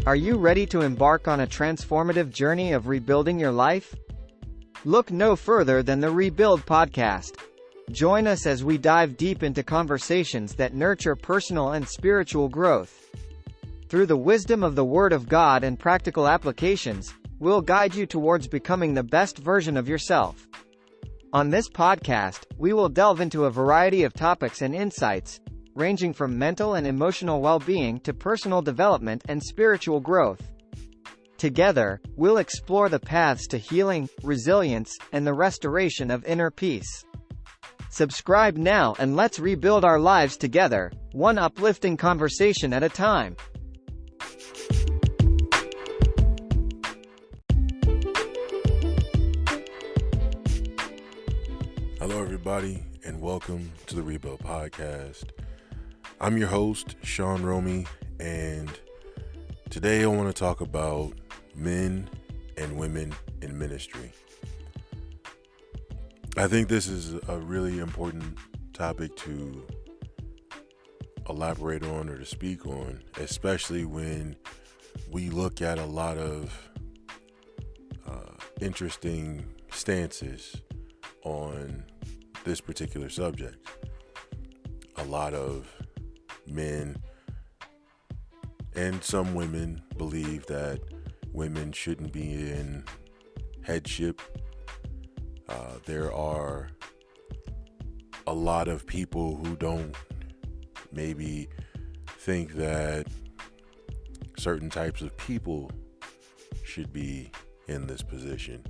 Are you ready to embark on a transformative journey of rebuilding your life? Look no further than the Rebuild podcast. Join us as we dive deep into conversations that nurture personal and spiritual growth. Through the wisdom of the Word of God and practical applications, we'll guide you towards becoming the best version of yourself. On this podcast, we will delve into a variety of topics and insights, ranging from mental and emotional well-being to personal development and spiritual growth. Together, we'll explore the paths to healing, resilience, and the restoration of inner peace. Subscribe now and let's rebuild our lives together, one uplifting conversation at a time. Hello, everybody, and welcome to the Rebuild podcast. I'm your host, Sean Romey, and today I want to talk about men and women in ministry. I think this is a really important topic to elaborate on or to speak on, especially when we look at a lot of interesting stances on this particular subject. A lot of men and some women believe that women shouldn't be in headship. There are a lot of people who don't maybe think that certain types of people should be in this position.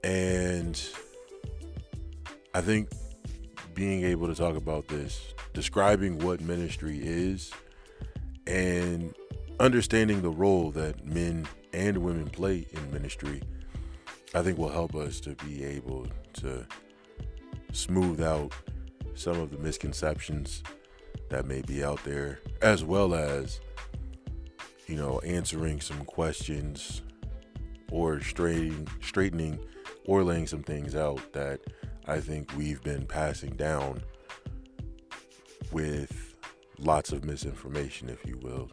And I think being able to talk about this, describing what ministry is, and understanding the role that men and women play in ministry, I think will help us to be able to smooth out some of the misconceptions that may be out there, as well as, answering some questions or straightening or laying some things out that I think we've been passing down with lots of misinformation, if you will.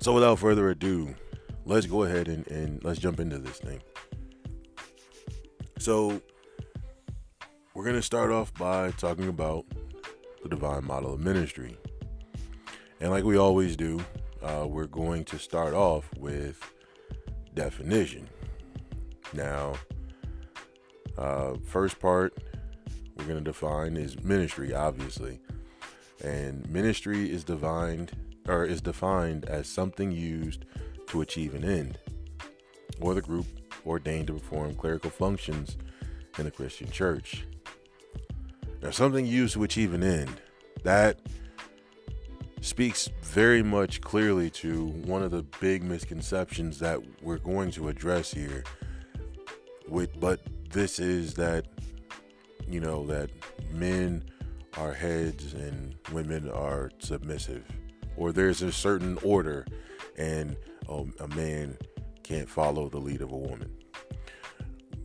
So without further ado, let's go ahead and let's jump into this thing. So we're going to start off by talking about the divine model of ministry. And like we always do, we're going to start off with definition. Now, first part we're going to define is ministry, obviously. And ministry is defined as something used to achieve an end, or the group ordained to perform clerical functions in the Christian church. Now, something used to achieve an end, that speaks very much clearly to one of the big misconceptions that we're going to address here. But this is that, that men are heads and women are submissive, or there's a certain order and a man can't follow the lead of a woman.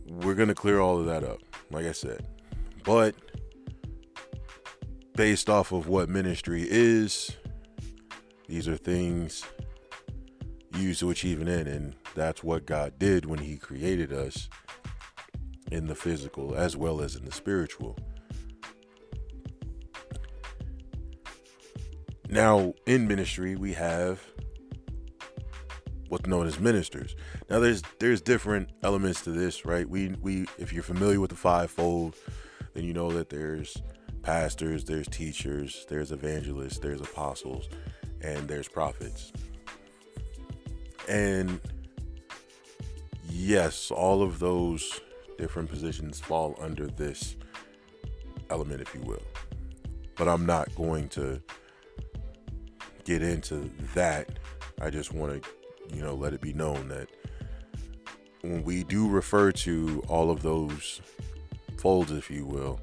We're going to clear all of that up, like I said. But based off of what ministry is, these are things used to achieve an end, and that's what God did when he created us in the physical as well as in the spiritual. Now, in ministry, we have what's known as ministers. Now, there's different elements to this, right? We if you're familiar with the fivefold, then you know that there's pastors, there's teachers, there's evangelists, there's apostles, and there's prophets. And yes, all of those different positions fall under this element, if you will. But I'm not going to get into that. I just want to, let it be known that when we do refer to all of those folds, if you will,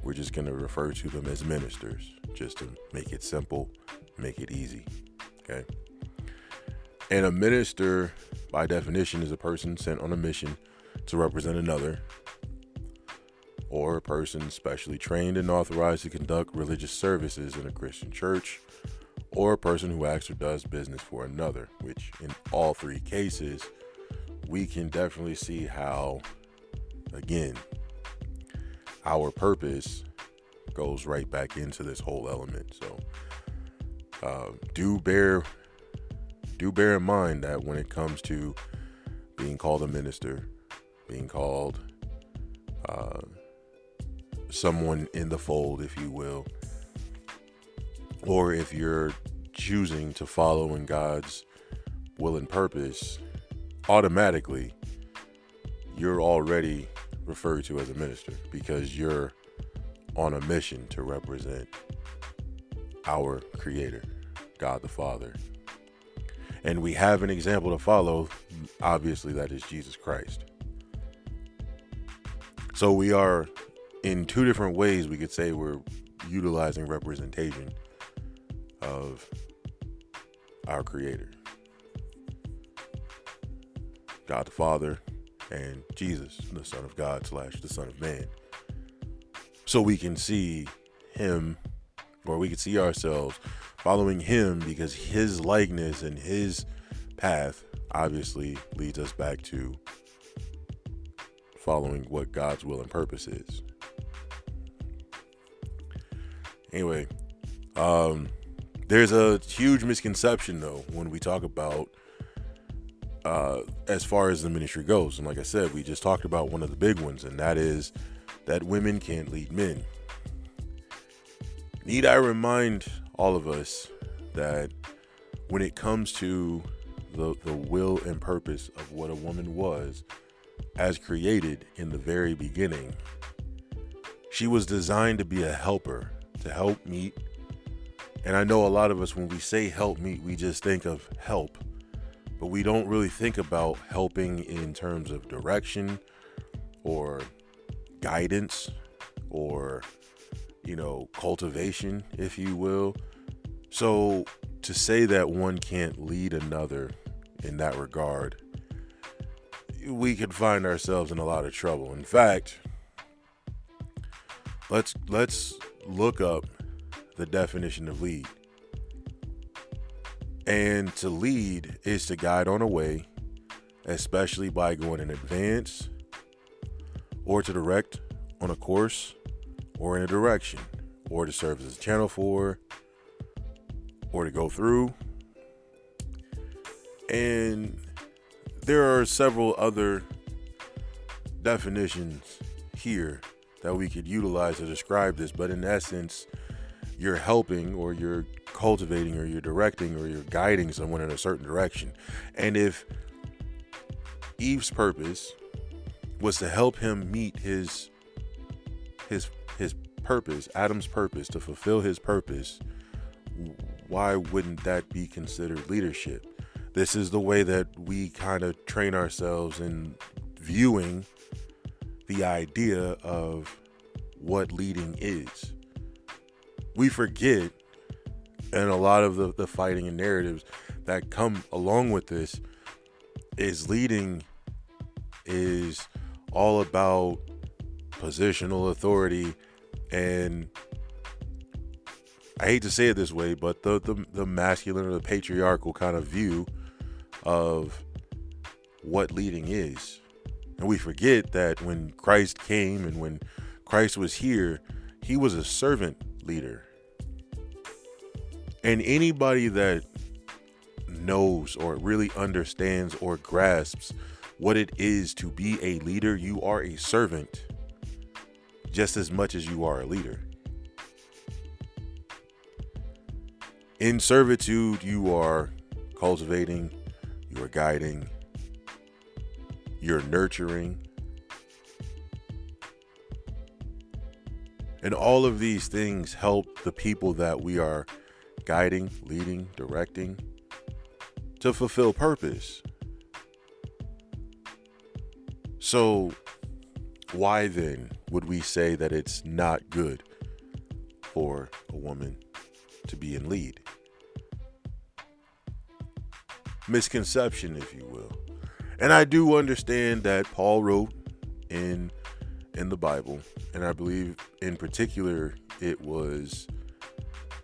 we're just going to refer to them as ministers, just to make it simple, make it easy. Okay. And a minister, by definition, is a person sent on a mission to represent another, or a person specially trained and authorized to conduct religious services in a Christian church or a person who acts or does business for another, which in all three cases, we can definitely see how, again, our purpose goes right back into this whole element. So do bear in mind that when it comes to being called a minister, being called someone in the fold, if you will, or if you're choosing to follow in God's will and purpose, automatically you're already referred to as a minister because you're on a mission to represent our Creator, God the Father. And we have an example to follow, obviously, that is Jesus Christ. So we are, in two different ways, we could say we're utilizing representation of our Creator, God the Father, and Jesus, the Son of God / the Son of Man. So we can see him, or we can see ourselves following him, because his likeness and his path obviously leads us back to following what God's will and purpose is. Anyway, there's a huge misconception though when we talk about as far as the ministry goes. And like I said, we just talked about one of the big ones, and that is that women can't lead men. Need I remind all of us that when it comes to the will and purpose of what a woman was as created in the very beginning, she was designed to be a helper, to help meet. And I know a lot of us, when we say help meet, we just think of help, but we don't really think about helping in terms of direction or guidance or, cultivation, if you will. So to say that one can't lead another in that regard, we could find ourselves in a lot of trouble. In fact, let's look up the definition of lead. And to lead is to guide on a way, especially by going in advance, or to direct on a course or in a direction, or to serve as a channel for, or to go through. And there are several other definitions here that we could utilize to describe this, but in essence, you're helping, or you're cultivating, or you're directing, or you're guiding someone in a certain direction. And if Eve's purpose was to help him meet his purpose, Adam's purpose, to fulfill his purpose, why wouldn't that be considered leadership? This is the way that we kind of train ourselves in viewing the idea of what leading is. We forget, and a lot of the fighting and narratives that come along with this is leading is all about positional authority, and I hate to say it this way, but the masculine or the patriarchal kind of view of what leading is. And we forget that when Christ came and when Christ was here, he was a servant leader. And anybody that knows or really understands or grasps what it is to be a leader, you are a servant just as much as you are a leader. In servitude, you are cultivating, you are guiding, you're nurturing. And all of these things help the people that we are guiding, leading, directing to fulfill purpose. So why then would we say that it's not good for a woman to be in lead? Misconception, if you will. And I do understand that Paul wrote in the Bible, and I believe in particular it was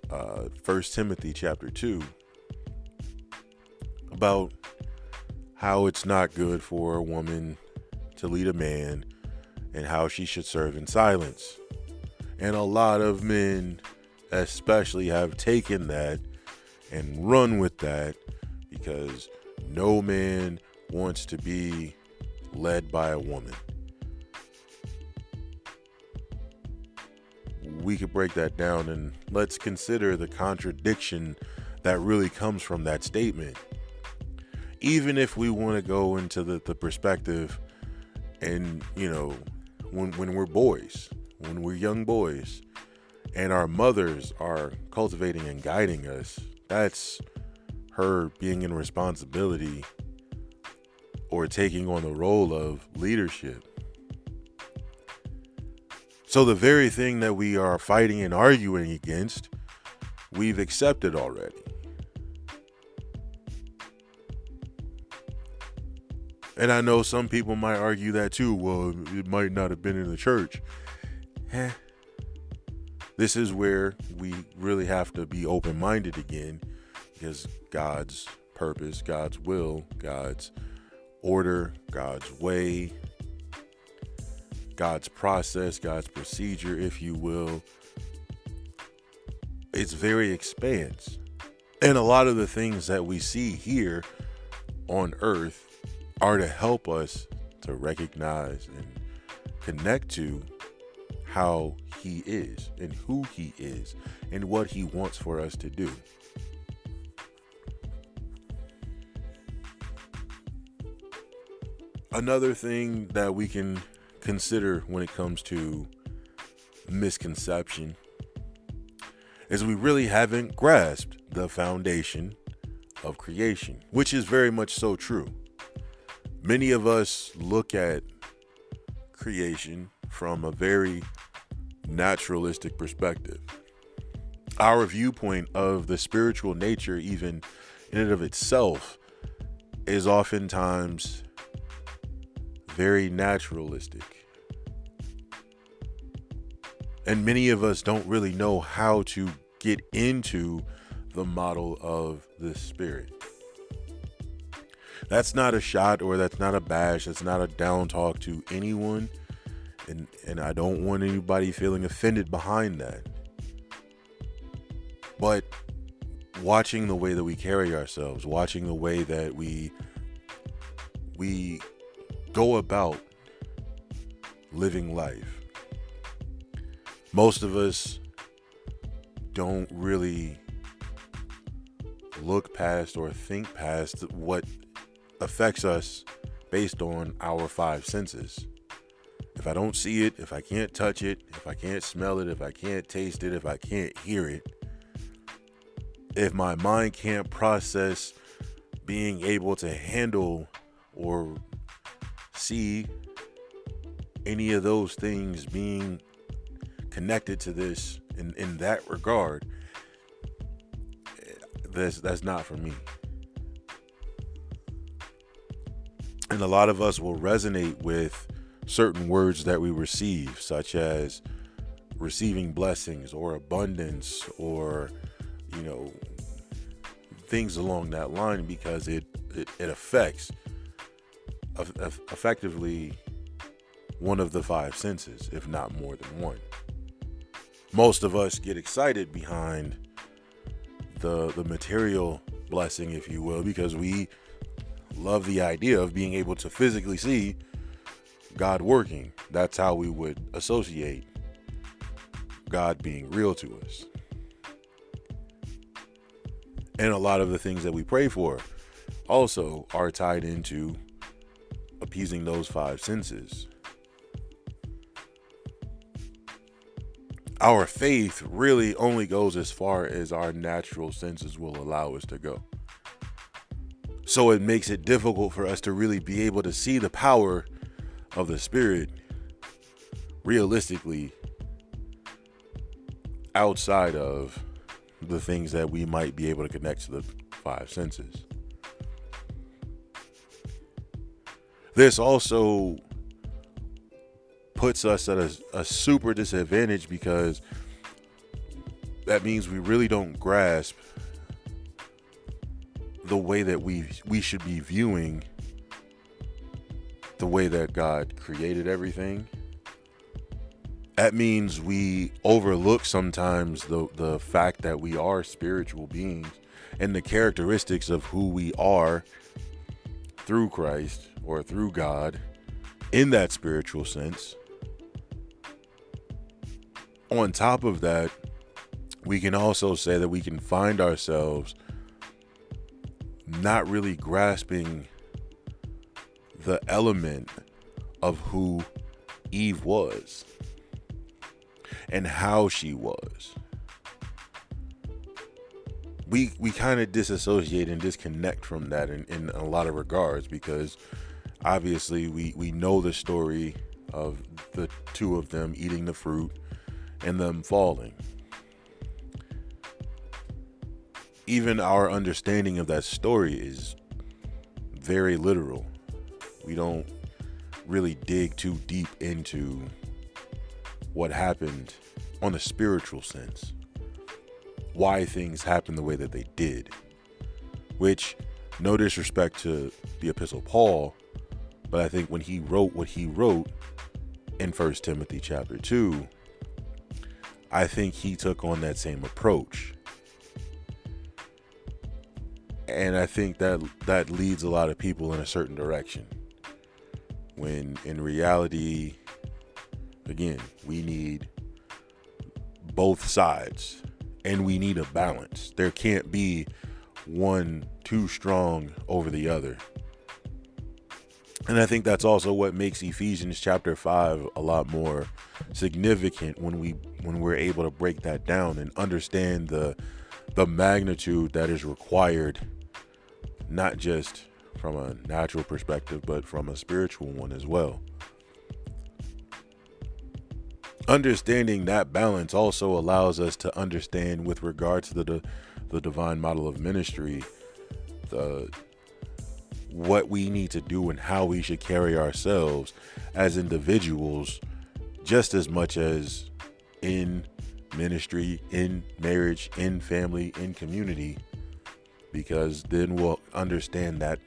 1 Timothy chapter 2 about how it's not good for a woman to lead a man and how she should serve in silence. And a lot of men especially have taken that and run with that because no man wants to be led by a woman. We could break that down and let's consider the contradiction that really comes from that statement. Even if we want to go into the perspective and, when we're boys, when we're young boys, and our mothers are cultivating and guiding us, that's her being in responsibility or taking on the role of leadership. So the very thing that we are fighting and arguing against, we've accepted already. And I know some people might argue that too. Well, it might not have been in the church. This is where we really have to be open-minded again, because God's purpose, God's will, God's order, God's way, God's process, God's procedure, if you will, it's very expansive. And a lot of the things that we see here on earth are to help us to recognize and connect to how he is and who he is and what he wants for us to do. Another thing that we can consider when it comes to misconception is we really haven't grasped the foundation of creation, which is very much so true. Many of us look at creation from a very naturalistic perspective. Our viewpoint of the spiritual nature, even in and of itself, is oftentimes very naturalistic. And many of us don't really know how to get into the model of the spirit. That's not a shot, or that's not a bash. That's not a down talk to anyone. And I don't want anybody feeling offended behind that. But watching the way that we carry ourselves, watching the way that we go about living life. Most of us don't really look past or think past what affects us based on our five senses. If I don't see it, if I can't touch it, if I can't smell it, if I can't taste it, if I can't hear it, if my mind can't process being able to handle or see any of those things being connected to this in that regard, that's not for me. And a lot of us will resonate with certain words that we receive, such as receiving blessings or abundance or, things along that line, because it affects effectively one of the five senses, if not more than one. Most of us get excited behind the material blessing, if you will, because we love the idea of being able to physically see God working. That's how we would associate God being real to us. And a lot of the things that we pray for also are tied into appeasing those five senses. Our faith really only goes as far as our natural senses will allow us to go. So it makes it difficult for us to really be able to see the power of the Spirit realistically outside of the things that we might be able to connect to the five senses. This also puts us at a super disadvantage, because that means we really don't grasp the way that we should be viewing the way that God created everything. That means we overlook sometimes the fact that we are spiritual beings and the characteristics of who we are through Christ or through God in that spiritual sense. On top of that, we can also say that we can find ourselves not really grasping the element of who Eve was and how she was. We kind of disassociate and disconnect from that in a lot of regards, because obviously we know the story of the two of them eating the fruit and them falling. Even our understanding of that story is very literal. We don't really dig too deep into what happened on a spiritual sense, why things happened the way that they did, which, no disrespect to the Epistle Paul, but I think when he wrote what he wrote in 1 Timothy chapter 2, I think he took on that same approach. And I think that leads a lot of people in a certain direction, when in reality, again, we need both sides and we need a balance. There can't be one too strong over the other. And I think that's also what makes Ephesians chapter 5 a lot more significant when we're able to break that down and understand the magnitude that is required, not just from a natural perspective, but from a spiritual one as well. Understanding that balance also allows us to understand, with regard to the divine model of ministry, what we need to do and how we should carry ourselves as individuals, just as much as in ministry, in marriage, in family, in community, because then we'll understand that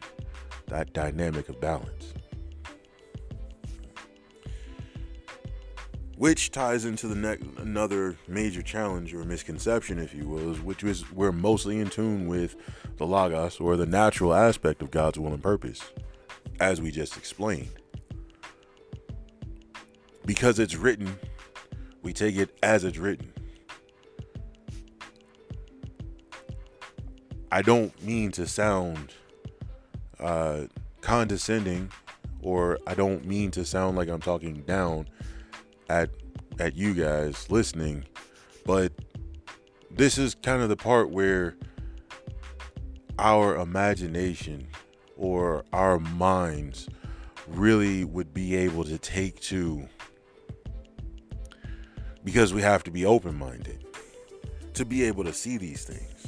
dynamic of balance. Which ties into another major challenge or misconception, if you will, which is we're mostly in tune with the Logos, or the natural aspect of God's will and purpose, as we just explained. Because it's written, we take it as it's written. I don't mean to sound condescending, or I don't mean to sound like I'm talking down at you guys listening, but this is kind of the part where our imagination or our minds really would be able to take to, because we have to be open-minded to be able to see these things.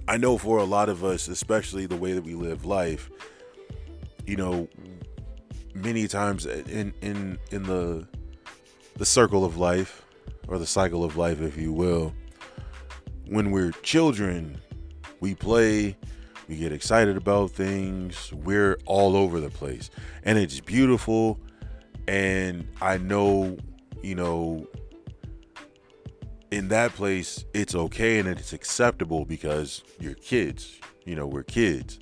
I know for a lot of us, especially the way that we live life, many times in the circle of life, or the cycle of life, if you will, when we're children, we play, we get excited about things, we're all over the place, and it's beautiful. And I know, in that place, it's okay and it's acceptable because you're kids, we're kids.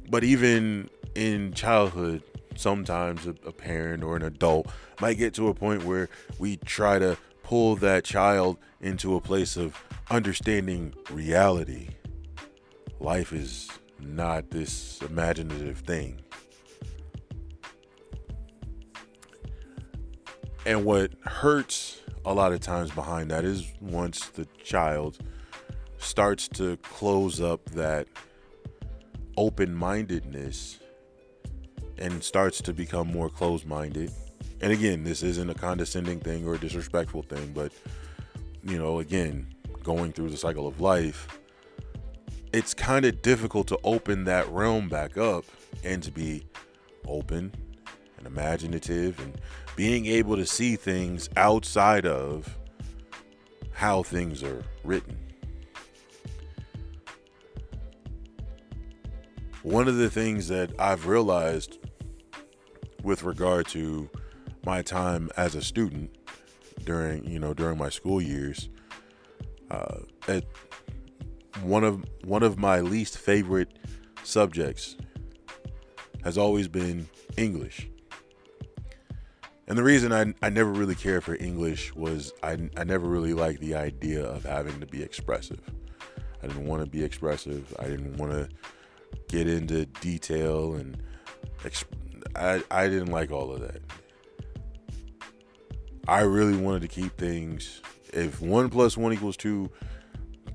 But even in childhood, sometimes a parent or an adult might get to a point where we try to pull that child into a place of understanding reality. Life is not this imaginative thing. And what hurts a lot of times behind that is once the child starts to close up that open-mindedness and starts to become more closed-minded. And again, this isn't a condescending thing or a disrespectful thing, but again, going through the cycle of life, it's kind of difficult to open that realm back up and to be open and imaginative and being able to see things outside of how things are written. One of the things that I've realized with regard to my time as a student during my school years, at one of my least favorite subjects has always been English. And the reason I never really cared for English was I never really liked the idea of having to be expressive. I didn't want to be expressive. I didn't want to get into detail, and I didn't like all of that. I really wanted to keep things, if 1 + 1 = 2,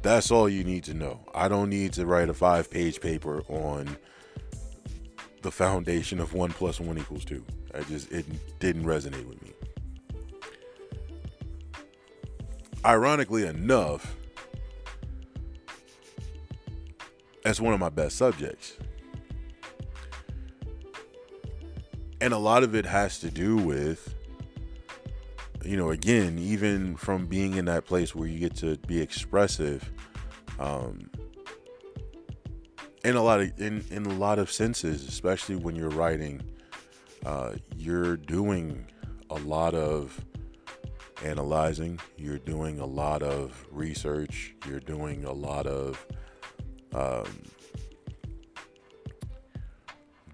that's all you need to know. I don't need to write a 5-page paper on the foundation of 1 + 1 = 2. It didn't resonate with me. Ironically enough, that's one of my best subjects. And a lot of it has to do with, again, even from being in that place where you get to be expressive, in a lot of senses, especially when you're writing, you're doing a lot of analyzing, you're doing a lot of research, you're doing a lot of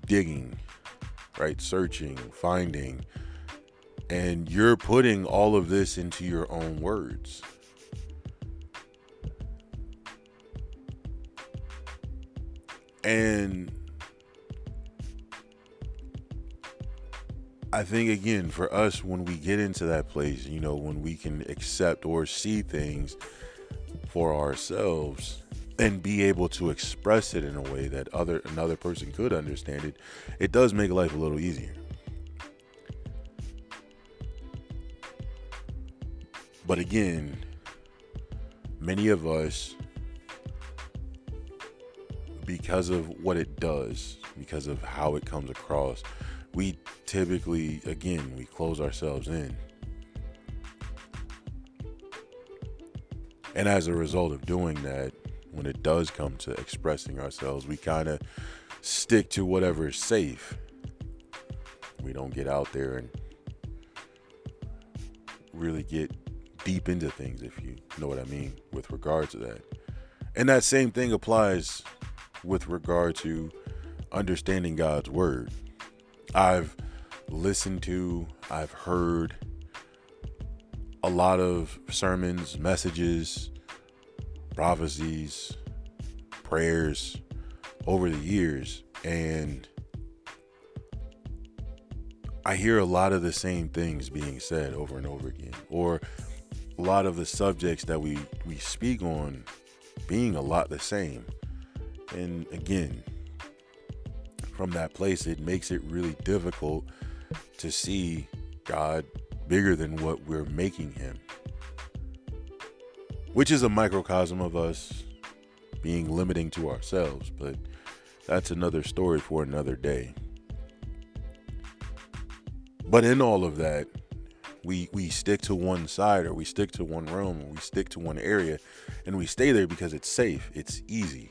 digging, right? Searching, finding, and you're putting all of this into your own words. And I think, again, for us, when we get into that place, when we can accept or see things for ourselves and be able to express it in a way that another person could understand it, it does make life a little easier. But again, many of us, because of what it does, because of how it comes across, we typically, again, we close ourselves in. And as a result of doing that, when it does come to expressing ourselves, we kind of stick to whatever is safe. We don't get out there and really get deep into things, if you know what I mean, with regard to that. And that same thing applies with regard to understanding God's word. I've listened to, I've heard a lot of sermons, messages, prophecies, prayers over the years, and I hear a lot of the same things being said over and over again, or a lot of the subjects that we speak on being a lot the same. And again, from that place, it makes it really difficult to see God bigger than what we're making him, which is a microcosm of us being limiting to ourselves. But that's another story for another day. But in all of that, we stick to one side, or we stick to one realm, or we stick to one area, and we stay there because it's safe, it's easy.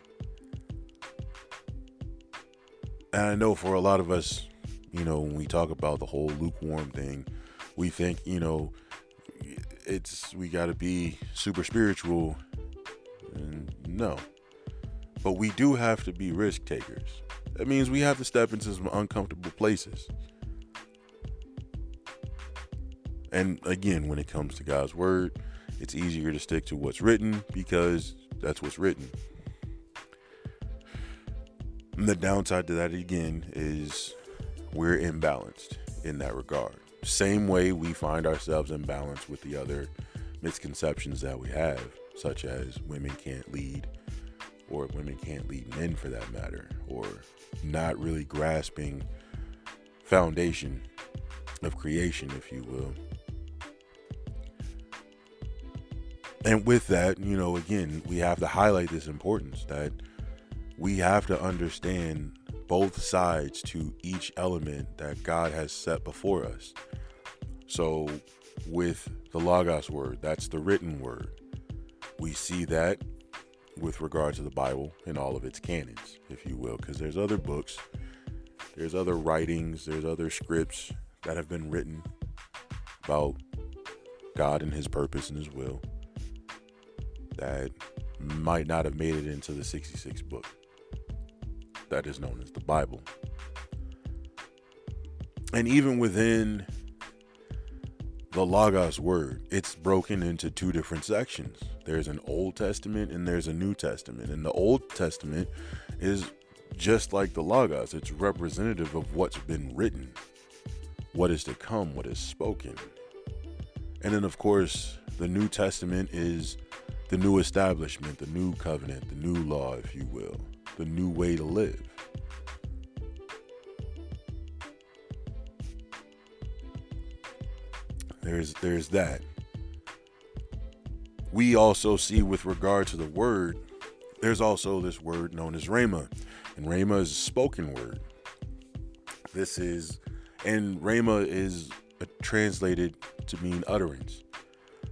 And I know for a lot of us, when we talk about the whole lukewarm thing, we think, we got to be super spiritual. And no. But we do have to be risk takers. That means we have to step into some uncomfortable places. And again, when it comes to God's word, it's easier to stick to what's written because that's what's written. And the downside to that, again, is we're imbalanced in that regard. Same way we find ourselves imbalanced with the other misconceptions that we have, such as women can't lead, or women can't lead men for that matter, or not really grasping foundation of creation, if you will. And with that, again, we have to highlight this importance that we have to understand both sides to each element that God has set before us. So with the Logos word, that's the written word. We see that with regard to the Bible and all of its canons, if you will, because there's other books, there's other writings, there's other scripts that have been written about God and his purpose and his will that might not have made it into the 66th book that is known as the Bible. And even within the Logos word, it's broken into two different sections. There's an Old Testament and there's a New Testament. And the Old Testament is just like the Logos. It's representative of what's been written, what is to come, what is spoken. And then, of course, the New Testament is the new establishment, the new covenant, the new law, if you will, the new way to live. There's that. We also see with regard to the word, there's also this word known as Rhema. And Rhema is a spoken word. And Rhema is translated to mean utterance.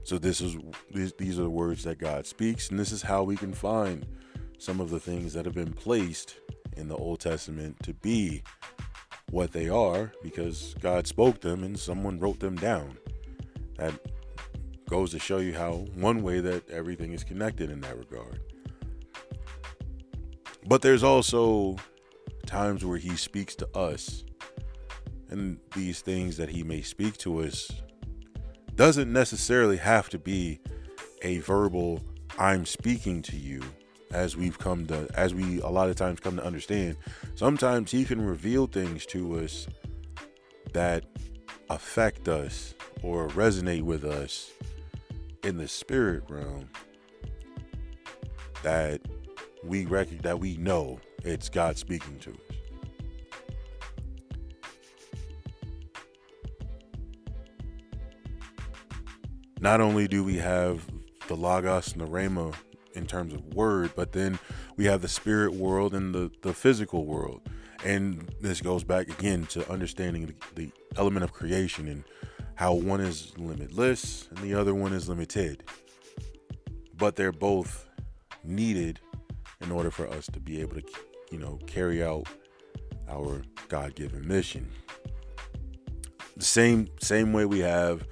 So these are the words that God speaks, and this is how we can find some of the things that have been placed in the Old Testament to be what they are, because God spoke them and someone wrote them down. That goes to show you how one way that everything is connected in that regard. But there's also times where he speaks to us, and these things that he may speak to us doesn't necessarily have to be a verbal "I'm speaking to you," as we a lot of times come to understand. Sometimes he can reveal things to us that affect us or resonate with us in the spirit realm, that we know it's God speaking to us. Not only do we have the Logos and the Rhema in terms of word, but then we have the spirit world and the physical world. And this goes back again to understanding the element of creation and how one is limitless and the other one is limited. But they're both needed in order for us to be able to, carry out our God-given mission. The same way we have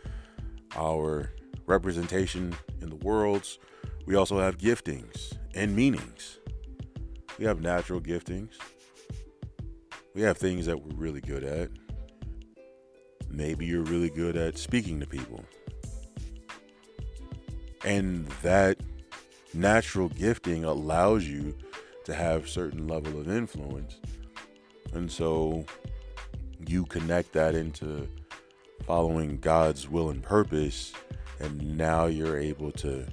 our representation in the worlds, we also have giftings and meanings. We have natural giftings. We have things that we're really good at. Maybe you're really good at speaking to people. And that natural gifting allows you to have certain level of influence. And so you connect that into following God's will and purpose, and now you're able to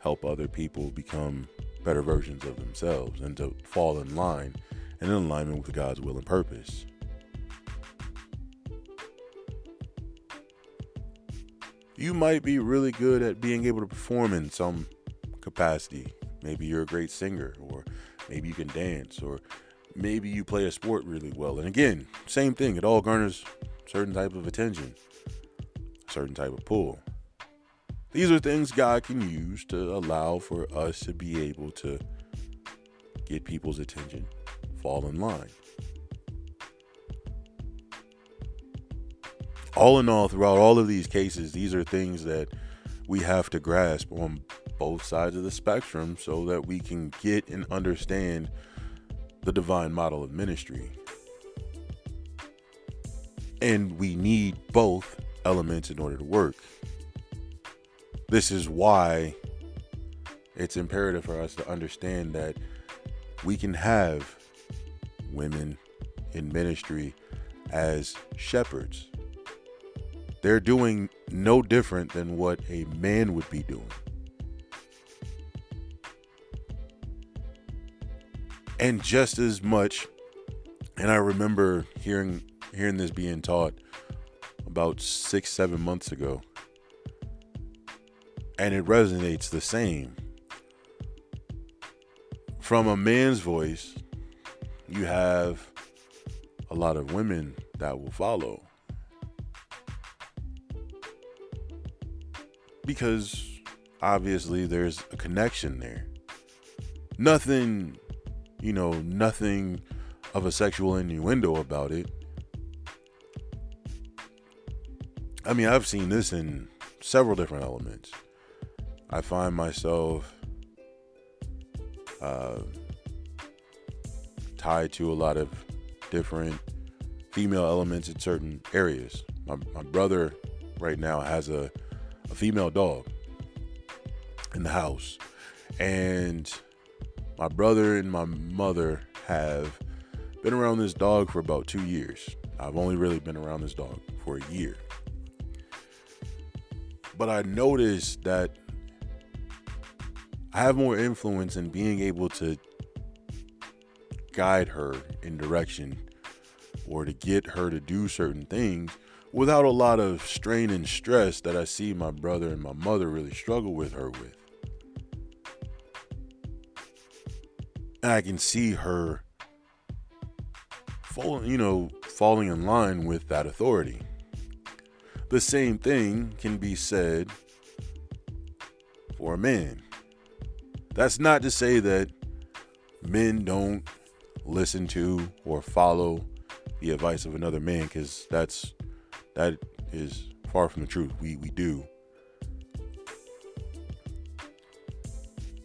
help other people become better versions of themselves and to fall in line and in alignment with God's will and purpose. You might be really good at being able to perform in some capacity. Maybe you're a great singer, or maybe you can dance, or maybe you play a sport really well. And again, same thing. It all garners certain type of attention, certain type of pull. These are things God can use to allow for us to be able to get people's attention, fall in line. All in all, throughout all of these cases, these are things that we have to grasp on both sides of the spectrum so that we can get and understand the divine model of ministry. And we need both elements in order to work. This is why it's imperative for us to understand that we can have women in ministry as shepherds. They're doing no different than what a man would be doing. And just as much, and I remember hearing this being taught about 6-7 months ago, and it resonates the same. From a man's voice, you have a lot of women that will follow. Because obviously there's a connection there. Nothing of a sexual innuendo about it. I mean, I've seen this in several different elements. I find myself tied to a lot of different female elements in certain areas. My brother right now has a female dog in the house, and my brother and my mother have been around this dog for about 2 years. I've only really been around this dog for a year. But I noticed that I have more influence in being able to guide her in direction or to get her to do certain things without a lot of strain and stress that I see my brother and my mother really struggle with her with. And I can see her falling in line with that authority. The same thing can be said for a man. That's not to say that men don't listen to or follow the advice of another man, because that is far from the truth. We do.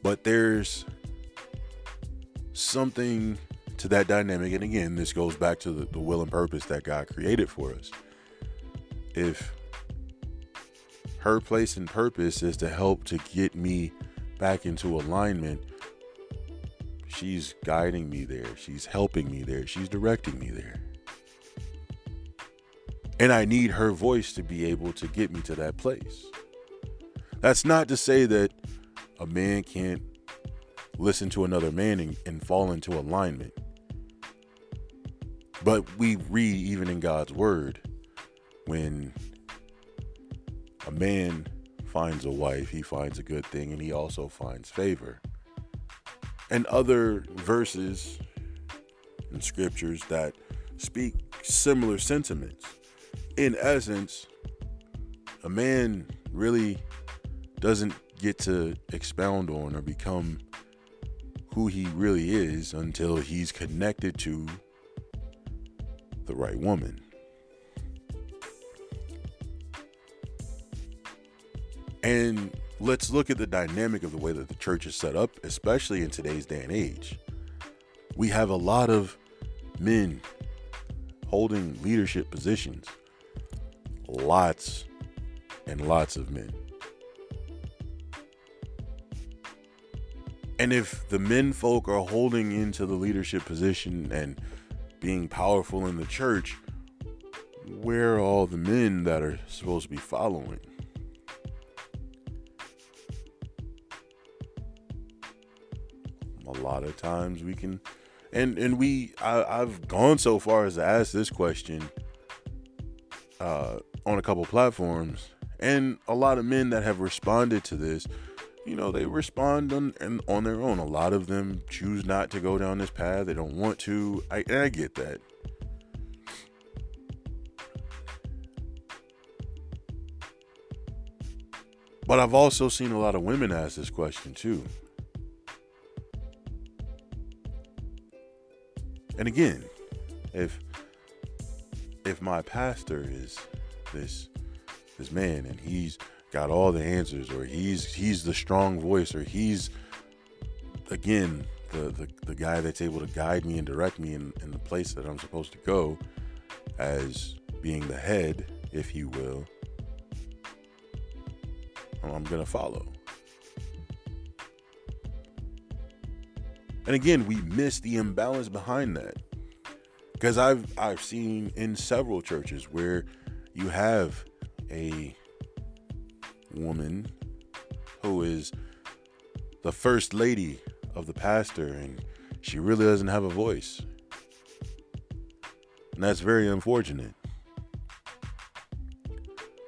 But there's something to that dynamic, and again, this goes back to the will and purpose that God created for us. If her place and purpose is to help to get me back into alignment, she's guiding me there. She's helping me there. She's directing me there. And I need her voice to be able to get me to that place. That's not to say that a man can't listen to another man and fall into alignment. But we read even in God's word, when a man finds a wife, he finds a good thing, and he also finds favor. And other verses and scriptures that speak similar sentiments. In essence, a man really doesn't get to expound on or become who he really is until he's connected to the right woman. And let's look at the dynamic of the way that the church is set up, especially in today's day and age. We have a lot of men holding leadership positions. Lots and lots of men. And if the men folk are holding into the leadership position and being powerful in the church, where are all the men that are supposed to be following? A lot of times we can, I've gone so far as to ask this question on a couple platforms, and a lot of men that have responded to this, they respond on their own. A lot of them choose not to go down this path. They don't want to. I get that. But I've also seen a lot of women ask this question too. And again, if my pastor is this man and he's got all the answers, or he's the strong voice, or he's again the guy that's able to guide me and direct me in the place that I'm supposed to go, as being the head, if you will, I'm gonna follow. And again, we miss the imbalance behind that, because I've seen in several churches where you have a woman who is the first lady of the pastor, and she really doesn't have a voice. And that's very unfortunate.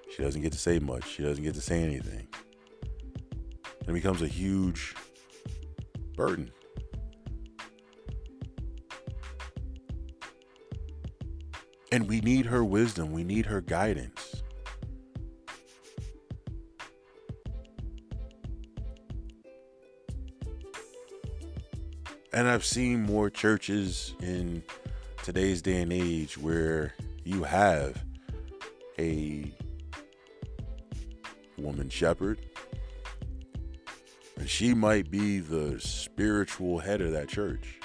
She doesn't get to say much. She doesn't get to say anything. And it becomes a huge burden. And we need her wisdom. We need her guidance. And I've seen more churches in today's day and age where you have a woman shepherd, and she might be the spiritual head of that church.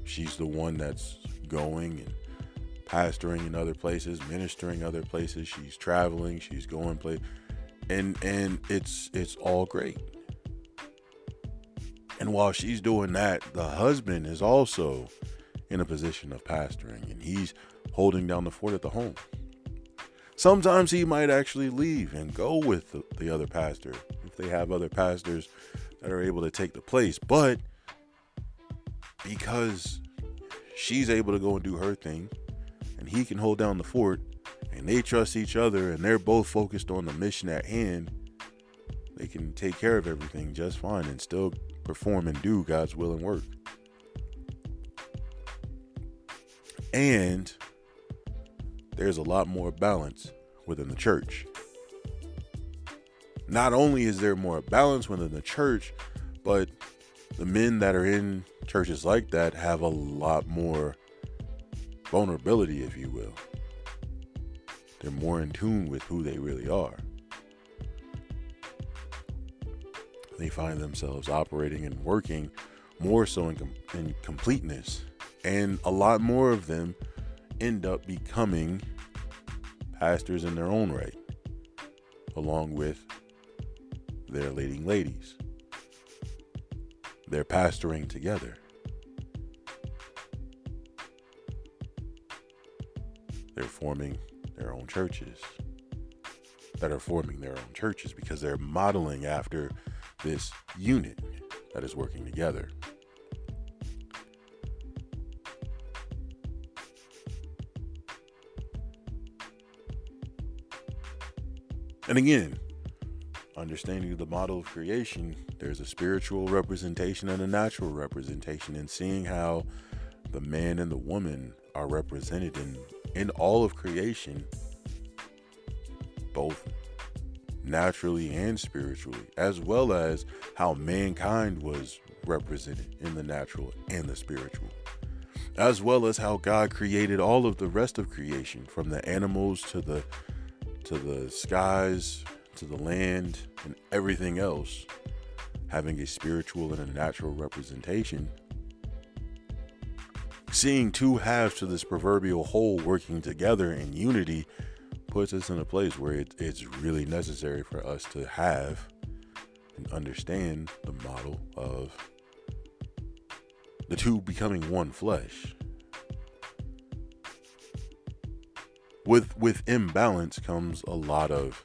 She's the one that's going and pastoring in other places, ministering other places. She's traveling, she's going places, and it's all great. And while she's doing that, the husband is also in a position of pastoring, and he's holding down the fort at the home. Sometimes he might actually leave and go with the other pastor if they have other pastors that are able to take the place. But because she's able to go and do her thing, and he can hold down the fort, and they trust each other, and they're both focused on the mission at hand, they can take care of everything just fine and still perform and do God's will and work. And there's a lot more balance within the church. Not only is there more balance within the church, but the men that are in churches like that have a lot more vulnerability, if you will. They're more in tune with who they really are. They find themselves operating and working more so in completeness. And a lot more of them end up becoming pastors in their own right, along with their leading ladies. They're pastoring together. They're forming their own churches that are forming their own churches because they're modeling after this unit that is working together. And again, understanding the model of creation, there's a spiritual representation and a natural representation, and seeing how the man and the woman are represented in all of creation, both naturally and spiritually, as well as how mankind was represented in the natural and the spiritual, as well as how God created all of the rest of creation, from the animals to the skies, to the land, and everything else, having a spiritual and a natural representation. Seeing two halves to this proverbial whole working together in unity puts us in a place where it's really necessary for us to have and understand the model of the two becoming one flesh. With imbalance comes a lot of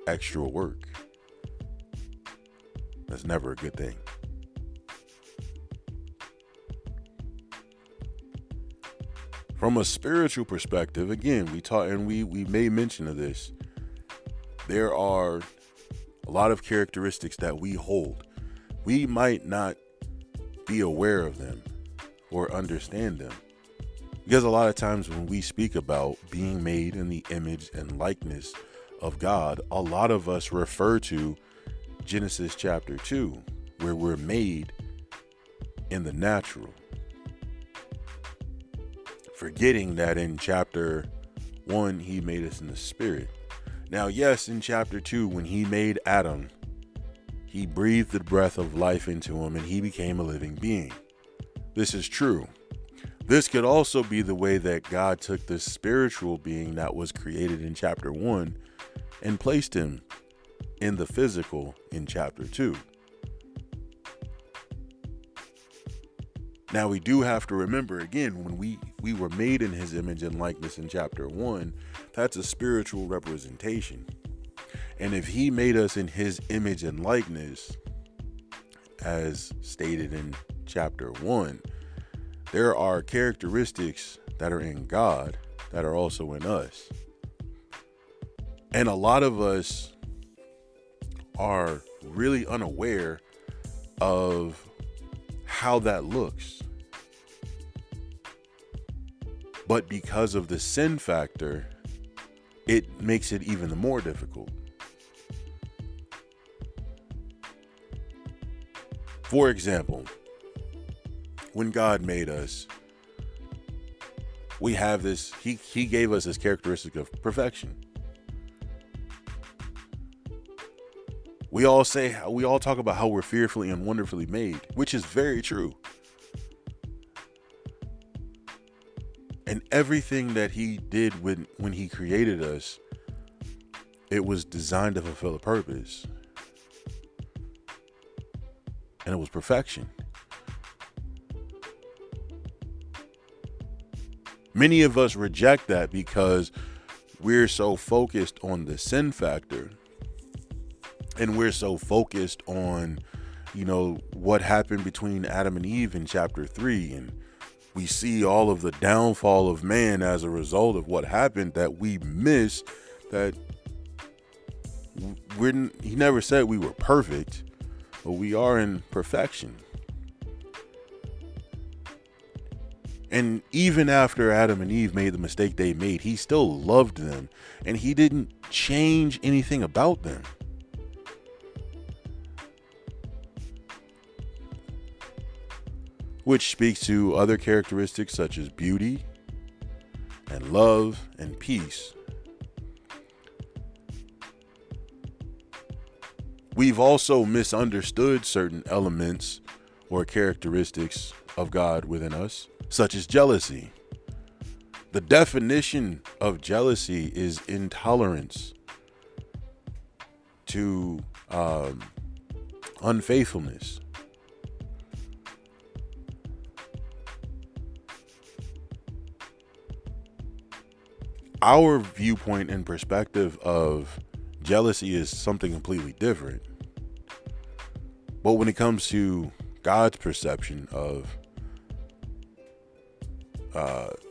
extra work. That's never a good thing. From a spiritual perspective, again, we taught, and we made mention of this. There are a lot of characteristics that we hold. We might not be aware of them or understand them, because a lot of times when we speak about being made in the image and likeness of God, a lot of us refer to Genesis chapter 2, where we're made in the natural, forgetting that in chapter 1, he made us in the spirit. Now, yes, in chapter 2, when he made Adam, he breathed the breath of life into him and he became a living being. This is true. This could also be the way that God took this spiritual being that was created in chapter 1 and placed him in the physical in chapter 2. Now, we do have to remember, again, when we were made in his image and likeness in chapter 1, that's a spiritual representation. And if he made us in his image and likeness, as stated in chapter 1, there are characteristics that are in God that are also in us. And a lot of us are really unaware of how that looks. But because of the sin factor, it makes it even more difficult. For example, when God made us, we have this, he gave us this characteristic of perfection. We all talk about how we're fearfully and wonderfully made, which is very true. And everything that he did when he created us, it was designed to fulfill a purpose. And it was perfection. Many of us reject that because we're so focused on the sin factor. And we're so focused on, what happened between Adam and Eve in chapter 3. And we see all of the downfall of man as a result of what happened, that we miss that he never said we were perfect, but we are in perfection. And even after Adam and Eve made the mistake they made, he still loved them, and he didn't change anything about them. Which speaks to other characteristics such as beauty and love and peace. We've also misunderstood certain elements or characteristics of God within us, such as jealousy. The definition of jealousy is intolerance to unfaithfulness. Our viewpoint and perspective of jealousy is something completely different. But when it comes to God's perception of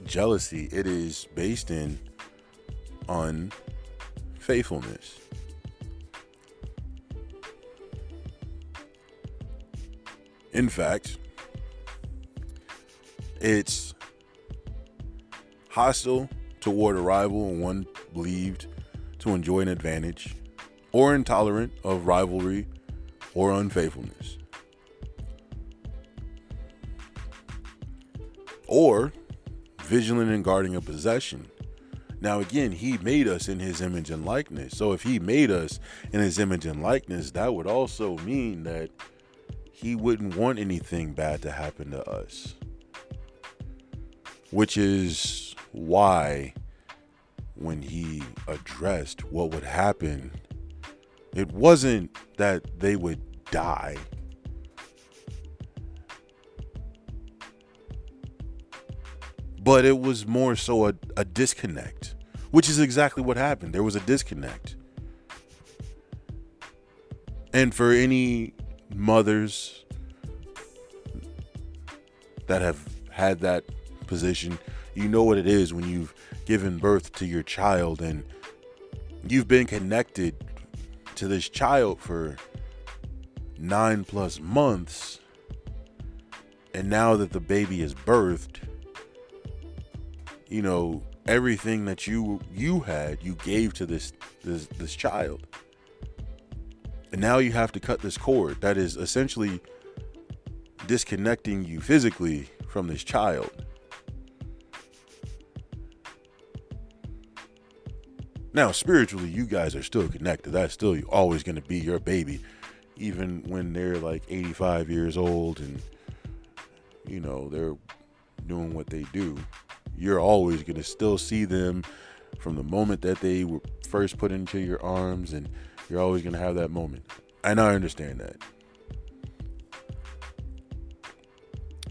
jealousy, it is based in unfaithfulness. In fact, it's hostile toward a rival and one believed to enjoy an advantage, or intolerant of rivalry or unfaithfulness, or vigilant in guarding a possession. Now again, he made us in his image and likeness. So if he made us in his image and likeness, that would also mean that he wouldn't want anything bad to happen to us. Which is why when he addressed what would happen, it wasn't that they would die. But it was more so a disconnect, which is exactly what happened. There was a disconnect. And for any mothers that have had that position, you know what it is when you've given birth to your child and you've been connected to this child for 9+ months, and now that the baby is birthed, everything that you gave to this child, and now you have to cut this cord that is essentially disconnecting you physically from this child. Now, spiritually, you guys are still connected. That's still always going to be your baby, even when they're like 85 years old and, they're doing what they do. You're always going to still see them from the moment that they were first put into your arms, and you're always going to have that moment. And I understand that.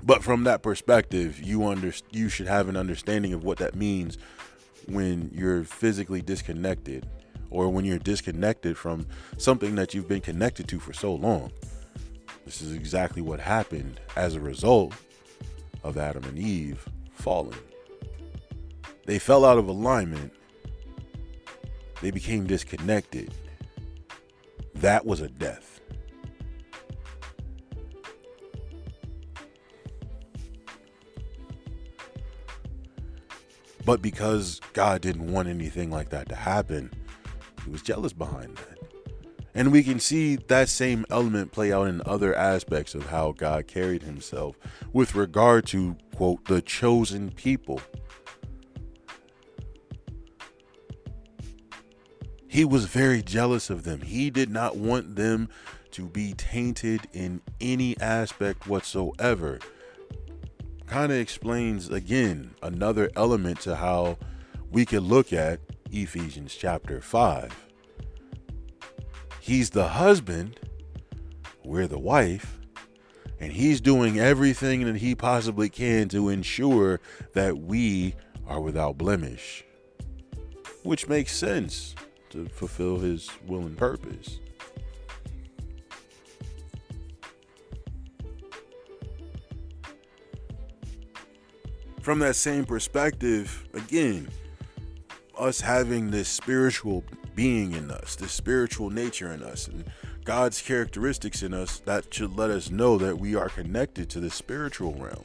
But from that perspective, you should have an understanding of what that means when you're physically disconnected, or when you're disconnected from something that you've been connected to for so long. This is exactly what happened as a result of Adam and Eve falling. They fell out of alignment. They became disconnected. That was a death. But because God didn't want anything like that to happen, he was jealous behind that. And we can see that same element play out in other aspects of how God carried himself with regard to, quote, the chosen people. He was very jealous of them. He did not want them to be tainted in any aspect whatsoever. Kind of explains, again, another element to how we could look at Ephesians chapter 5. He's the husband, we're the wife, and he's doing everything that he possibly can to ensure that we are without blemish, which makes sense to fulfill his will and purpose. From that same perspective, again, us having this spiritual being in us, this spiritual nature in us, and God's characteristics in us, that should let us know that we are connected to the spiritual realm.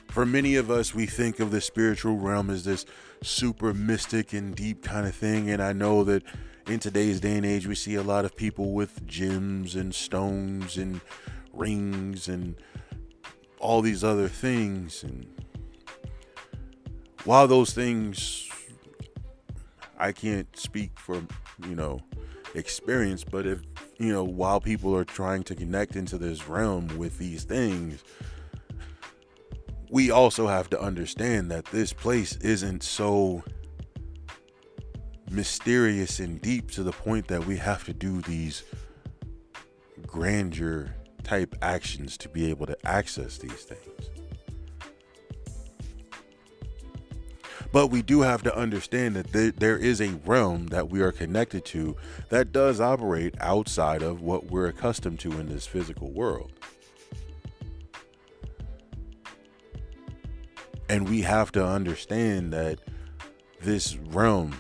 For many of us, we think of the spiritual realm as this super mystic and deep kind of thing. And I know that in today's day and age, we see a lot of people with gems and stones and rings and all these other things. And while those things, I can't speak for, experience, but if, while people are trying to connect into this realm with these things, we also have to understand that this place isn't so mysterious and deep to the point that we have to do these grandeur type actions to be able to access these things. But we do have to understand that there is a realm that we are connected to that does operate outside of what we're accustomed to in this physical world. And we have to understand that this realm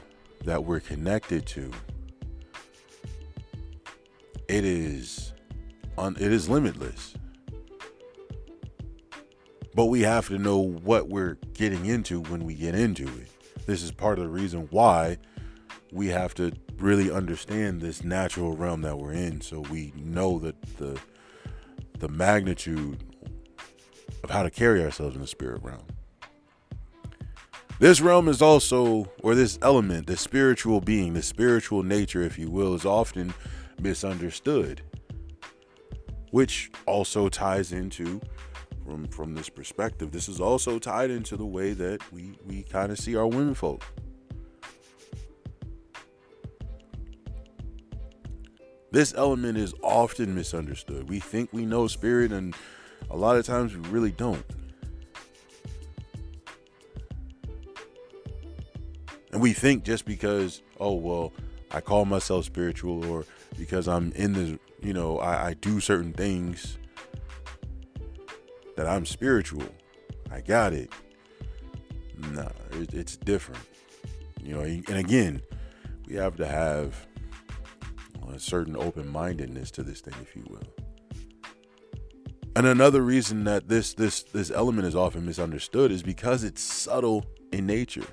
that we're connected to, it is limitless. But we have to know what we're getting into when we get into it. This is part of the reason why we have to really understand this natural realm that we're in, so we know that the magnitude of how to carry ourselves in the spirit realm. This realm is also, or this element, the spiritual being, the spiritual nature, if you will, is often misunderstood, which also ties into, from this perspective, this is also tied into the way that we kind of see our women folk. This element is often misunderstood. We think we know spirit, and a lot of times we really don't. And we think just because, I call myself spiritual, or because I'm in this, I do certain things, that I'm spiritual. I got it. Nah, it's different. And again, we have to have a certain open-mindedness to this thing, if you will. And another reason that this element is often misunderstood is because it's subtle in nature.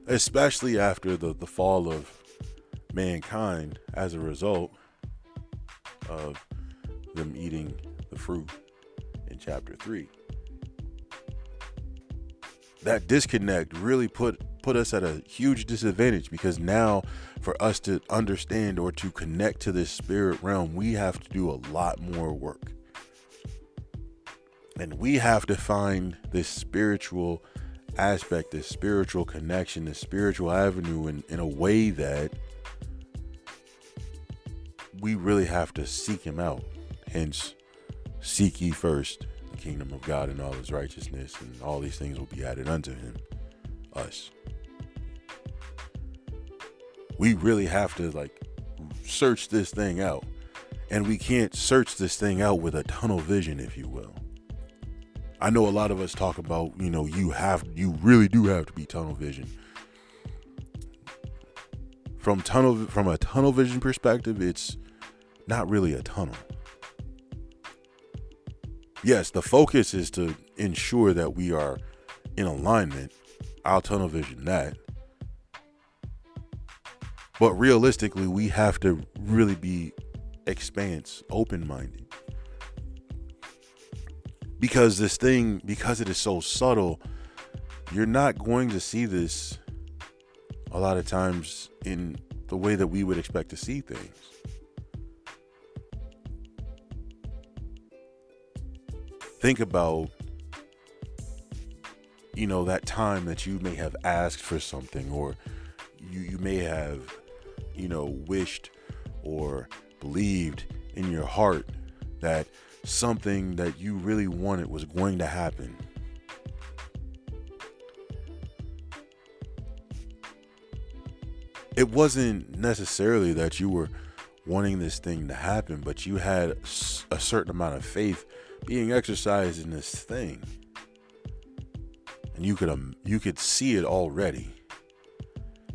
Especially after the fall of mankind as a result of them eating the fruit in chapter 3. That disconnect really put us at a huge disadvantage, because now for us to understand or to connect to this spirit realm, we have to do a lot more work. And we have to find this spiritual aspect, this spiritual connection, this spiritual avenue in a way that we really have to seek him out. Hence, seek ye first the kingdom of God and all his righteousness, and all these things will be added unto him, us. We really have to search this thing out. And we can't search this thing out with a tunnel vision, if you will. I know a lot of us talk about, you really do have to be tunnel vision. From a tunnel vision perspective, it's not really a tunnel. Yes, the focus is to ensure that we are in alignment. I'll tunnel vision that. But realistically, we have to really be open-minded. Because because it is so subtle, you're not going to see this a lot of times in the way that we would expect to see things. Think about, that time that you may have asked for something, or you may have, wished or believed in your heart that something that you really wanted was going to happen. It wasn't necessarily that you were wanting this thing to happen, but you had a certain amount of faith being exercised in this thing. And you could see it already.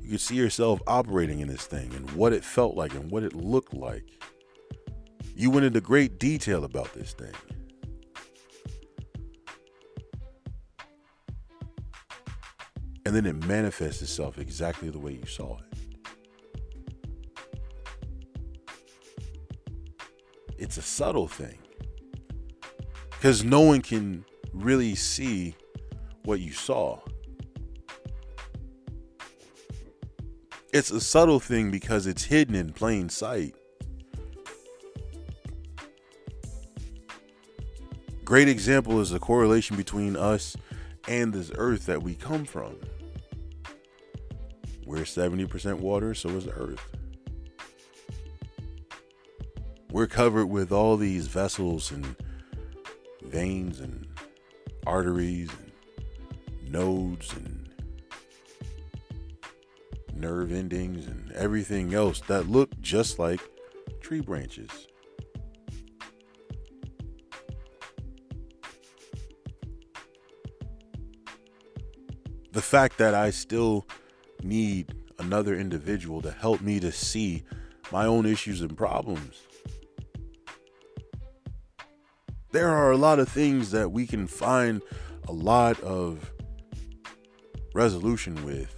You could see yourself operating in this thing and what it felt like and what it looked like. You went into great detail about this thing. And then it manifests itself exactly the way you saw it. It's a subtle thing, because no one can really see what you saw. It's a subtle thing because it's hidden in plain sight. Great example is the correlation between us and this earth that we come from. We're 70% water, so is the earth. We're covered with all these vessels and veins and arteries and nodes and nerve endings and everything else that look just like tree branches. The fact that I still need another individual to help me to see my own issues and problems. There are a lot of things that we can find a lot of resolution with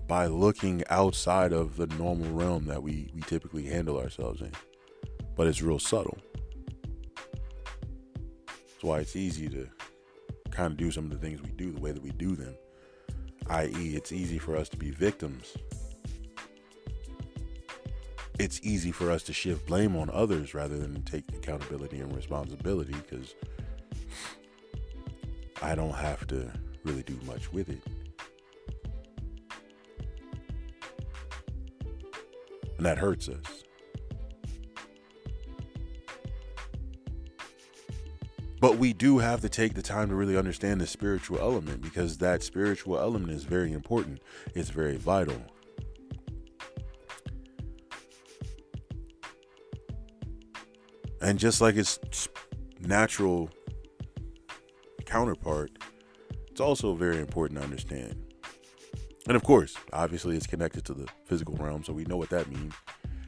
by looking outside of the normal realm that we typically handle ourselves in. But it's real subtle. That's why it's easy to kind of do some of the things we do the way that we do them. I.e., it's easy for us to be victims. It's easy for us to shift blame on others rather than take accountability and responsibility, because I don't have to really do much with it. And that hurts us. But we do have to take the time to really understand the spiritual element, because that spiritual element is very important. It's very vital. And just like its natural counterpart, it's also very important to understand. And of course, obviously it's connected to the physical realm, so we know what that means.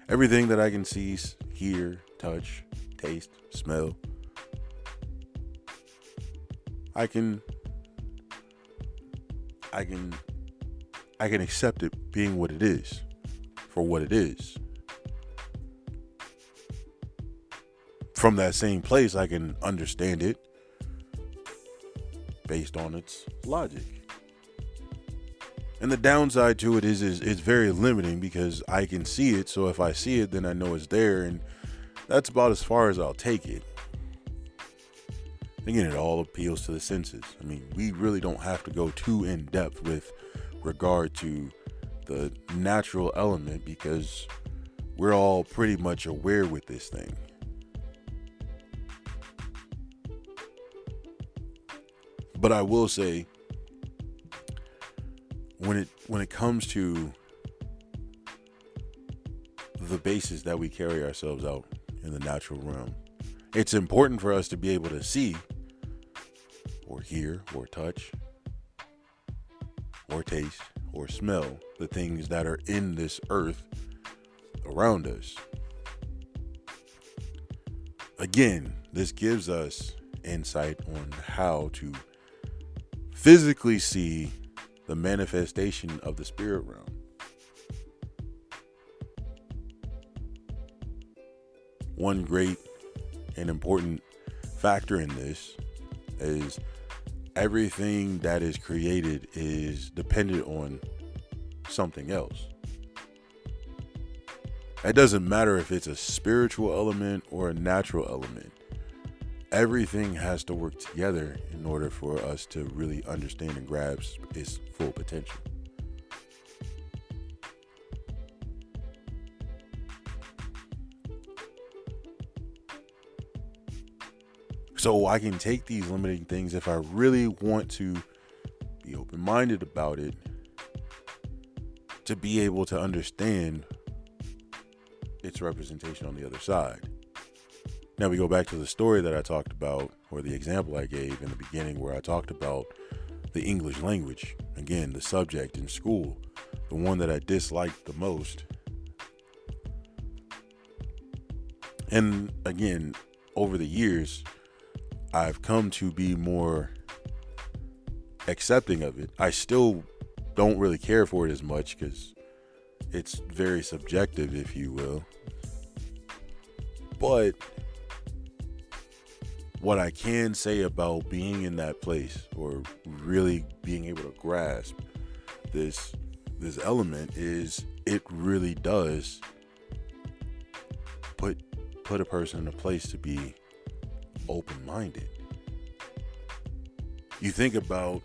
Everything that I can see, hear, touch, taste, smell, I can accept it being what it is, for what it is. From that same place, I can understand it based on its logic. And the downside to it is it's very limiting, because I can see it. So if I see it, then I know it's there. And that's about as far as I'll take it. Again, it all appeals to the senses. I mean, we really don't have to go too in depth with regard to the natural element, because we're all pretty much aware with this thing. But I will say, when it comes to the basis that we carry ourselves out in the natural realm, it's important for us to be able to see or hear or touch or taste or smell the things that are in this earth around us. again, this gives us insight on how to physically see the manifestation of the spirit realm. One great and important factor in this is everything that is created is dependent on something else. It doesn't matter if it's a spiritual element or a natural element. Everything has to work together in order for us to really understand and grasp its full potential. So I can take these limiting things if I really want to be open-minded about it, to be able to understand its representation on the other side. Now we go back to the story that I talked about, or the example I gave in the beginning, where I talked about the English language. Again, the subject in school, the one that I disliked the most. And again, over the years, I've come to be more accepting of it. I still don't really care for it as much because it's very subjective, if you will. But what I can say about being in that place, or really being able to grasp this element, is it really does put a person in a place to be open-minded. You think about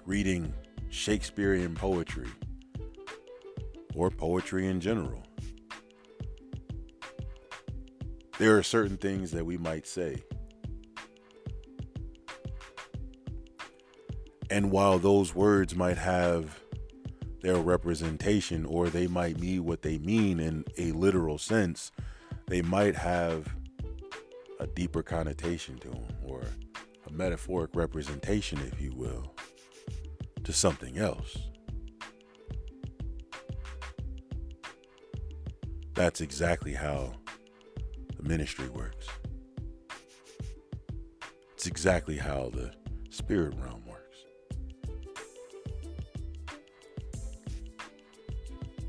reading Shakespearean poetry or poetry in general. There are certain things that we might say, and while those words might have their representation, or they might mean what they mean in a literal sense, they might have a deeper connotation to them, or a metaphoric representation, if you will, to something else. That's exactly how the ministry works. It's exactly how the spirit realm works.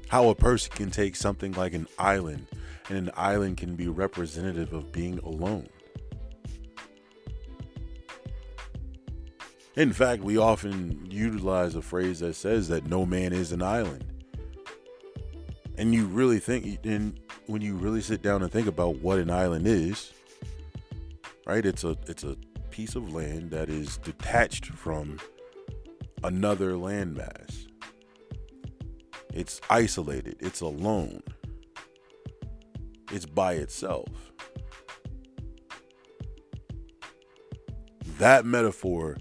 How a person can take something like an island, and an island can be representative of being alone. In fact, we often utilize a phrase that says that no man is an island. And you really think, and when you really sit down and think about what an island is, right? It's a piece of land that is detached from another landmass. It's isolated. It's alone. It's by itself. That metaphor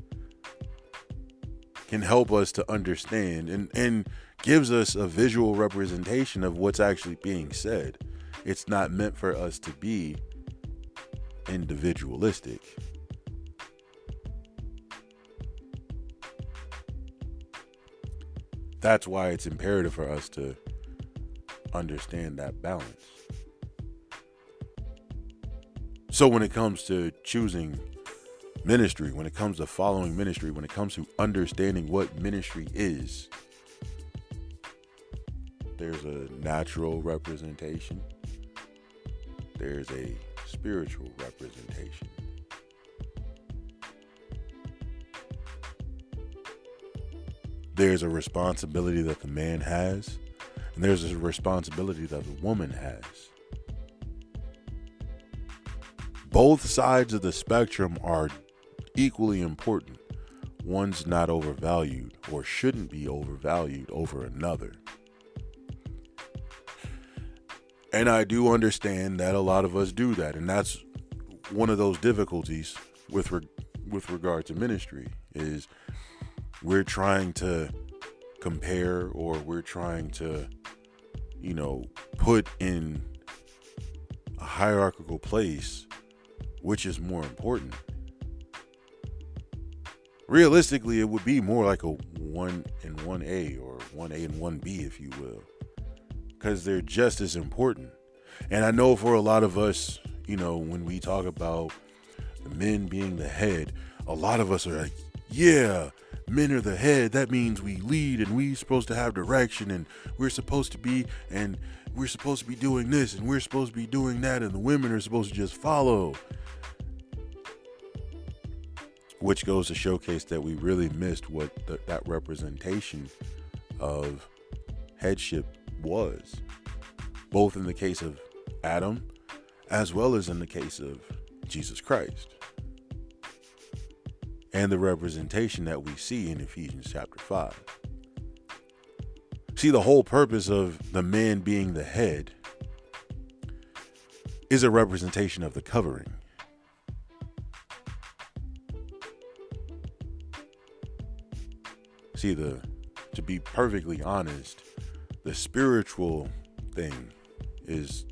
can help us to understand and gives us a visual representation of what's actually being said. It's not meant for us to be individualistic. That's why it's imperative for us to understand that balance. So when it comes to choosing ministry, when it comes to following ministry, when it comes to understanding what ministry is, there's a natural representation. There's a spiritual representation. There's a responsibility that the man has, and there's a responsibility that the woman has. Both sides of the spectrum are equally important. One's not overvalued, or shouldn't be overvalued over another. And I do understand that a lot of us do that, and that's one of those difficulties with regard to ministry, is we're trying to compare, or we're trying to, put in a hierarchical place which is more important. Realistically, it would be more like a 1 and 1A, or 1A and 1B, if you will, because they're just as important. And I know for a lot of us, when we talk about the men being the head, a lot of us are like, yeah, men are the head. That means we lead and we're supposed to have direction and we're supposed to be doing this and we're supposed to be doing that and the women are supposed to just follow. Which goes to showcase that we really missed what that representation of headship was, both in the case of Adam as well as in the case of Jesus Christ, and the representation that we see in Ephesians chapter 5. See, the whole purpose of the man being the head is a representation of the covering. See, to be perfectly honest, the spiritual thing is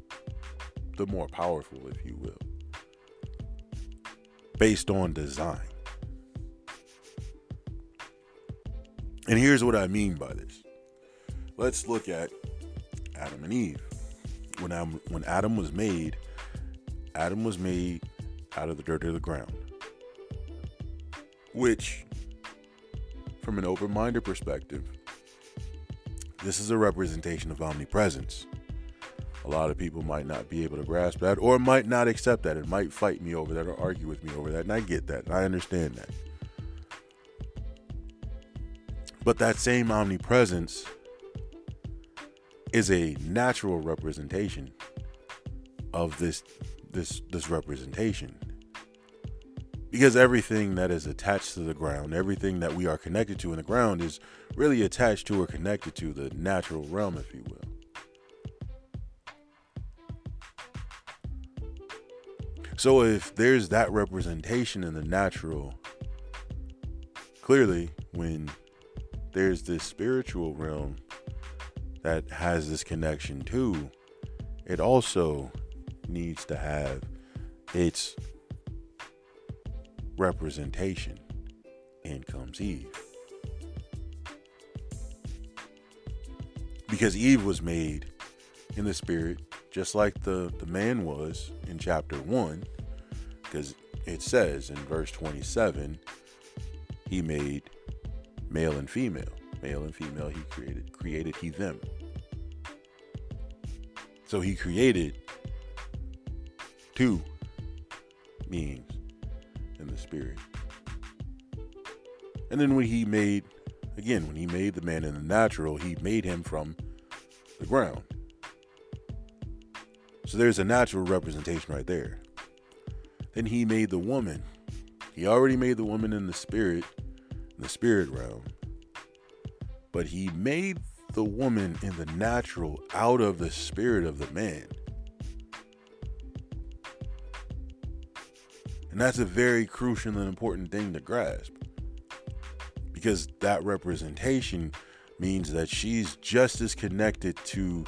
the more powerful, if you will, based on design. And here's what I mean by this. Let's look at Adam and Eve. When Adam was made out of the dirt of the ground, which, from an open-minded perspective, this is a representation of omnipresence. A lot of people might not be able to grasp that, or might not accept that, and might fight me over that or argue with me over that, and I get that, and I understand that. But that same omnipresence is a natural representation of this representation. Because everything that is attached to the ground, everything that we are connected to in the ground is really attached to or connected to the natural realm, if you will. So if there's that representation in the natural, clearly when there's this spiritual realm that has this connection too, it also needs to have its representation. In comes Eve. Because Eve was made in the spirit, just like the man was in chapter 1, because it says in verse 27, he made male and female he created he them. So he created two beings in the spirit. And then when he made the man in the natural, he made him from the ground. So there's a natural representation right there. Then he made the woman. He already made the woman in the spirit realm. But he made the woman in the natural out of the spirit of the man. And that's a very crucial and important thing to grasp. Because that representation means that she's just as connected to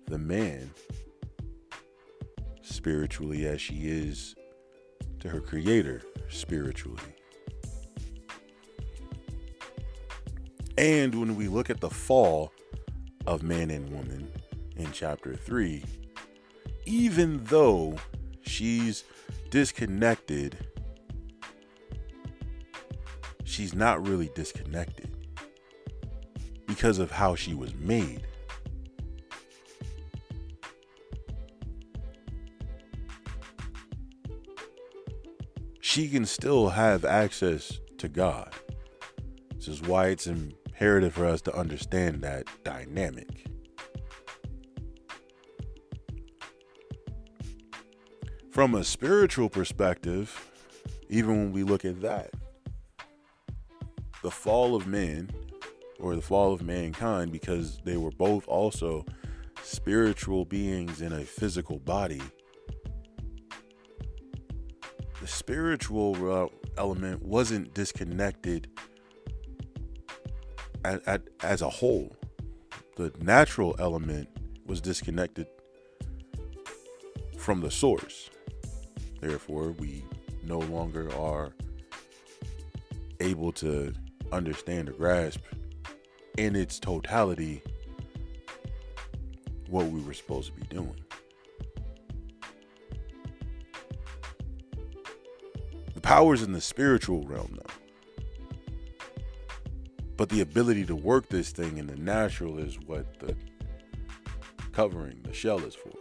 the man spiritually as she is to her creator spiritually. And when we look at the fall of man and woman in chapter 3, even though she's disconnected, she's not really disconnected because of how she was made. She can still have access to God. This is why it's imperative for us to understand that dynamic. From a spiritual perspective, even when we look at that, the fall of man, or the fall of mankind, because they were both also spiritual beings in a physical body, the spiritual element wasn't disconnected as a whole. The natural element was disconnected from the source. Therefore, we no longer are able to understand or grasp in its totality what we were supposed to be doing. power's in the spiritual realm though. But the ability to work this thing in the natural is what the covering, the shell is for.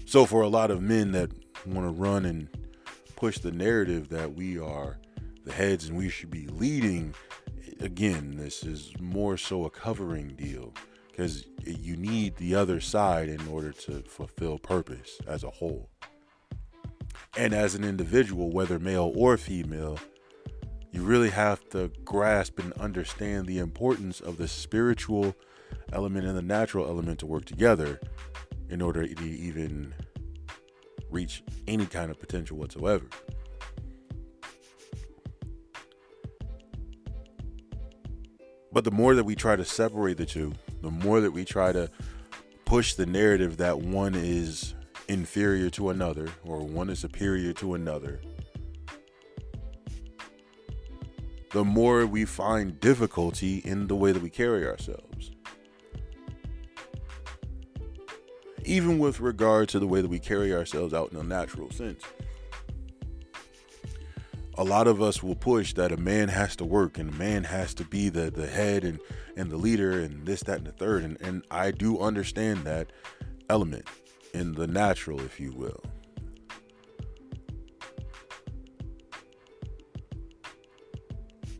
So for a lot of men that want to run and push the narrative that we are the heads and we should be leading, again, this is more so a covering deal because you need the other side in order to fulfill purpose as a whole. And as an individual, whether male or female, you really have to grasp and understand the importance of the spiritual element and the natural element to work together in order to even reach any kind of potential whatsoever. But the more that we try to separate the two, the more that we try to push the narrative that one is inferior to another or one is superior to another, the more we find difficulty in the way that we carry ourselves. Even with regard to the way that we carry ourselves out in a natural sense. A lot of us will push that a man has to work and a man has to be the head and the leader and this, that, and the third. And I do understand that element in the natural, if you will.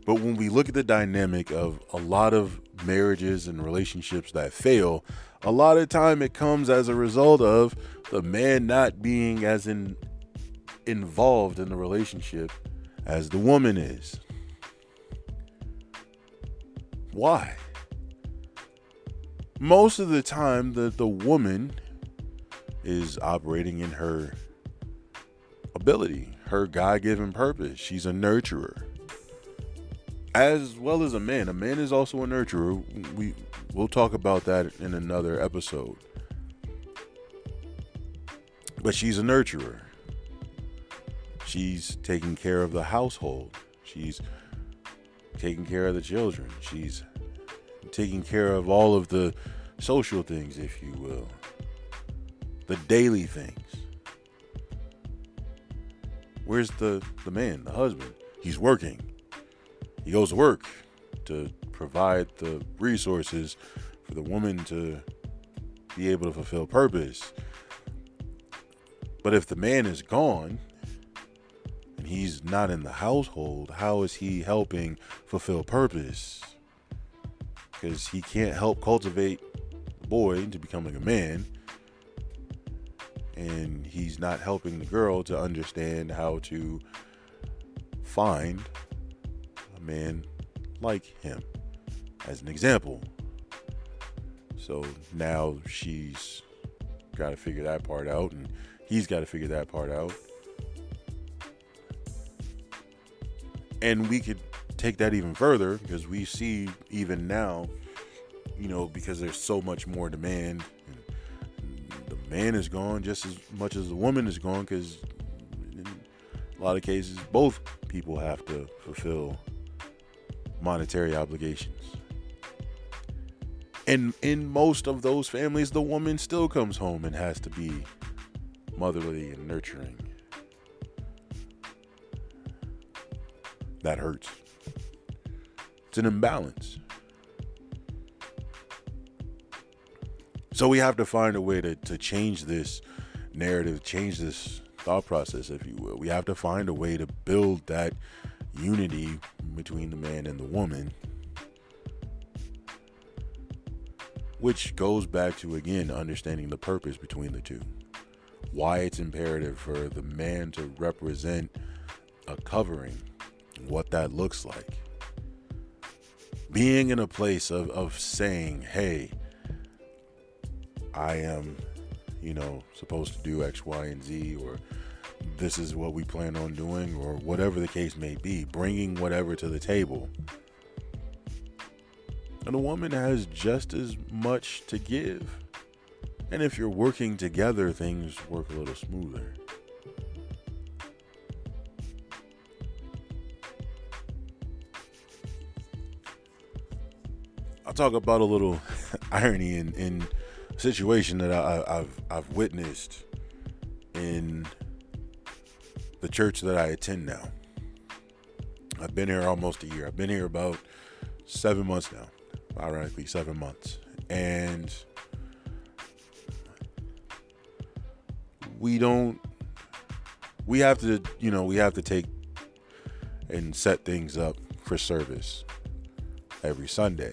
But when we look at the dynamic of a lot of marriages and relationships that fail, a lot of time it comes as a result of the man not being as involved in the relationship as the woman is. Why? Most of the time, the woman is operating in her ability, her God-given purpose. She's a nurturer. As well as a man. A man is also a nurturer. We'll talk about that in another episode. But she's a nurturer. She's taking care of the household. She's taking care of the children. She's taking care of all of the social things, if you will. The daily things. Where's the man, the husband? He's working. He goes to work to provide the resources for the woman to be able to fulfill purpose. But if the man is gone and he's not in the household, how is he helping fulfill purpose? Because he can't help cultivate the boy into becoming a man. And he's not helping the girl to understand how to find man like him, as an example. So now she's got to figure that part out, and he's got to figure that part out. And we could take that even further because we see even now, because there's so much more demand, and the man is gone just as much as the woman is gone, because in a lot of cases both people have to fulfill monetary obligations. And in most of those families, the woman still comes home and has to be motherly and nurturing. That hurts. It's an imbalance. So we have to find a way to change this narrative, change this thought process, if you will. We have to find a way to build that unity between the man and the woman, which goes back to, again, understanding the purpose between the two. Why it's imperative for the man to represent a covering, what that looks like. Being in a place of saying, hey, I am, supposed to do X, Y, and Z, or this is what we plan on doing, or whatever the case may be, bringing whatever to the table. And a woman has just as much to give. And if you're working together, things work a little smoother. I'll talk about a little irony in a situation that I've witnessed in the church that I attend now. I've been here almost a year. I've been here about 7 months now, ironically 7 months. And we have to take and set things up for service every Sunday.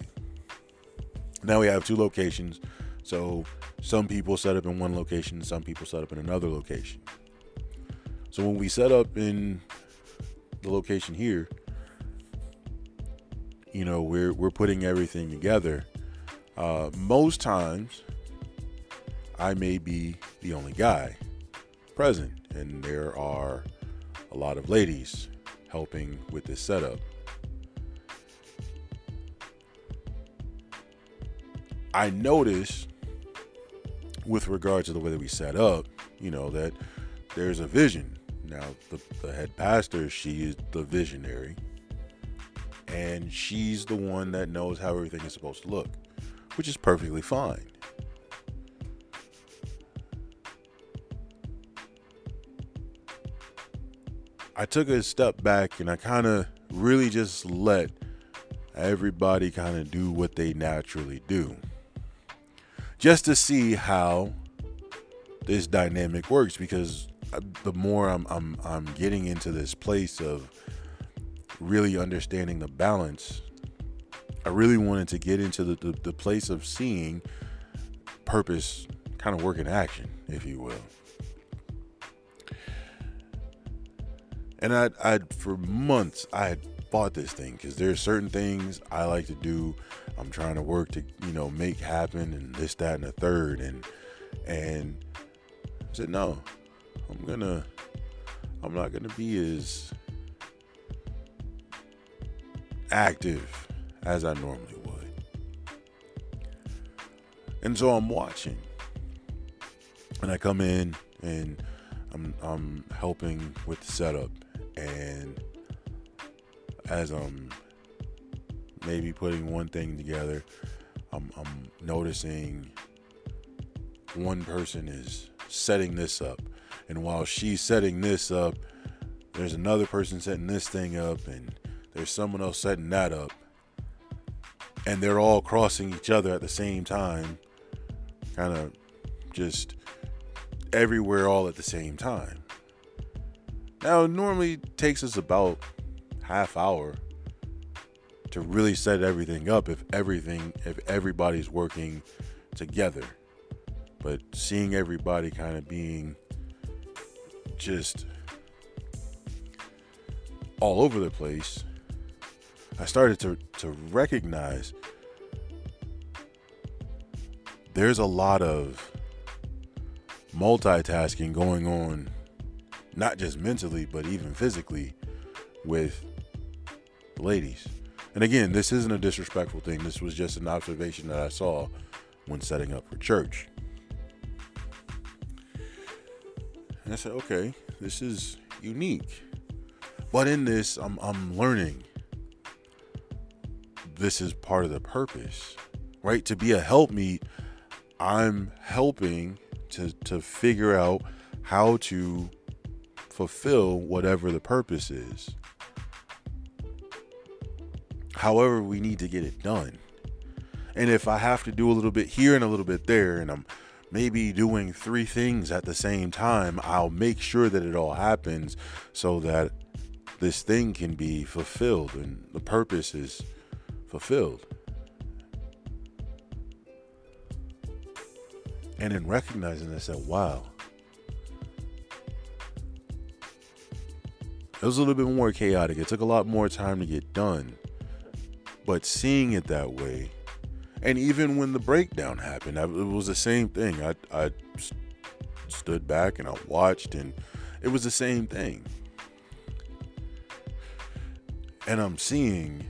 Now we have 2 locations, so some people set up in one location, some people set up in another location. So when we set up in the location here, we're putting everything together. Most times I may be the only guy present, and there are a lot of ladies helping with this setup. I notice with regard to the way that we set up, that there's a vision. Now, the head pastor, she is the visionary, and she's the one that knows how everything is supposed to look, which is perfectly fine. I took a step back and I kind of really just let everybody kind of do what they naturally do, just to see how this dynamic works. Because the more I'm getting into this place of really understanding the balance, I really wanted to get into the place of seeing purpose kind of work in action, if you will. And I for months I had fought this thing, because there's certain things I like to do. I'm trying to work to make happen, and this, that, and the third, and I said, no, I'm not gonna be as active as I normally would. And so I'm watching, and I come in and I'm helping with the setup, and as I'm maybe putting one thing together, I'm noticing one person is setting this up, and while she's setting this up, there's another person setting this thing up, and there's someone else setting that up, and they're all crossing each other at the same time, kind of just everywhere all at the same time. Now, it normally takes us about half hour to really set everything up if everybody's working together. But seeing everybody kind of being just all over the place, I started to recognize there's a lot of multitasking going on, not just mentally, but even physically with the ladies. And again, this isn't a disrespectful thing. This was just an observation that I saw when setting up for church. And I said, okay, this is unique. But in this, I'm learning this is part of the purpose, right? To be a helpmeet, I'm helping to figure out how to fulfill whatever the purpose is. However, we need to get it done. And if I have to do a little bit here and a little bit there, and I'm maybe doing 3 things at the same time, I'll make sure that it all happens so that this thing can be fulfilled and the purpose is fulfilled. And in recognizing this, I said, wow, it was a little bit more chaotic. It took a lot more time to get done. But seeing it that way, and even when the breakdown happened, it was the same thing. I stood back and I watched, and it was the same thing. And I'm seeing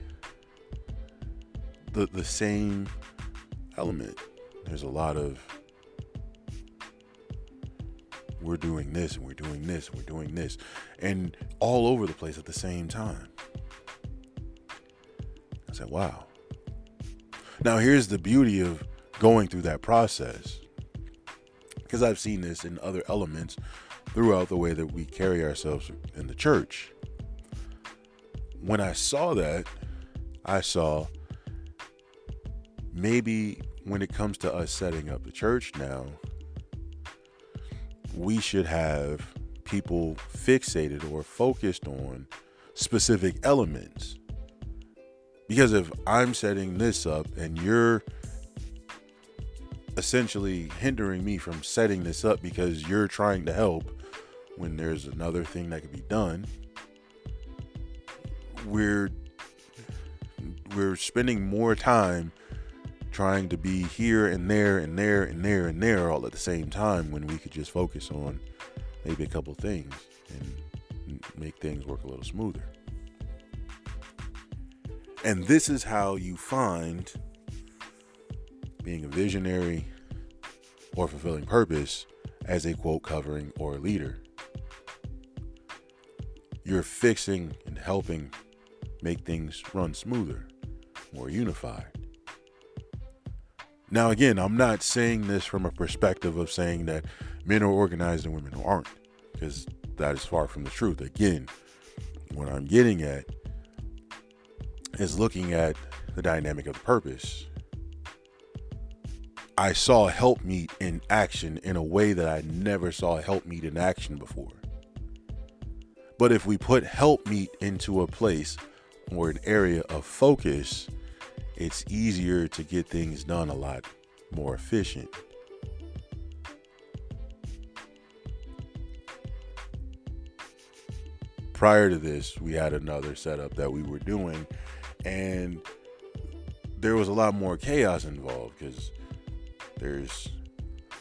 the same element. There's a lot of, we're doing this, and we're doing this, and we're doing this, and all over the place at the same time. I said, wow. Now, here's the beauty of going through that process, because I've seen this in other elements throughout the way that we carry ourselves in the church. When I saw that, I saw maybe when it comes to us setting up the church now, we should have people fixated or focused on specific elements. Because if I'm setting this up and you're essentially hindering me from setting this up because you're trying to help when there's another thing that could be done, we're spending more time trying to be here and there and there and there and there all at the same time when we could just focus on maybe a couple things and make things work a little smoother. And this is how you find being a visionary or fulfilling purpose as a quote covering or a leader. You're fixing and helping make things run smoother, more unified. Now, again, I'm not saying this from a perspective of saying that men are organized and women aren't, because that is far from the truth. Again, what I'm getting at is looking at the dynamic of the purpose. I saw helpmeet in action in a way that I never saw helpmeet in action before. But if we put helpmeet into a place or an area of focus, it's easier to get things done a lot more efficient. Prior to this, we had another setup that we were doing, and there was a lot more chaos involved because there's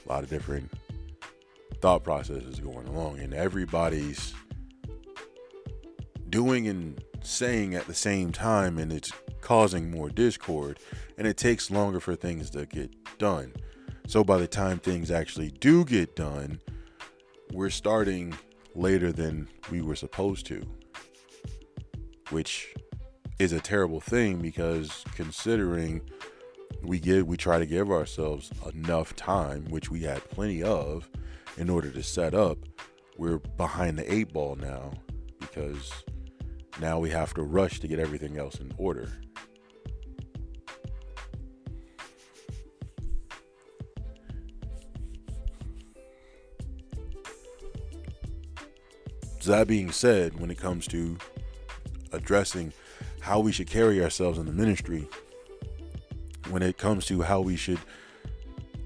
a lot of different thought processes going along, and everybody's doing and saying at the same time, and it's causing more discord, and it takes longer for things to get done. So by the time things actually do get done, we're starting later than we were supposed to, which is a terrible thing, because considering we try to give ourselves enough time, which we had plenty of, in order to set up, we're behind the 8 ball now, because now we have to rush to get everything else in order. So that being said, when it comes to addressing how we should carry ourselves in the ministry, when it comes to how we should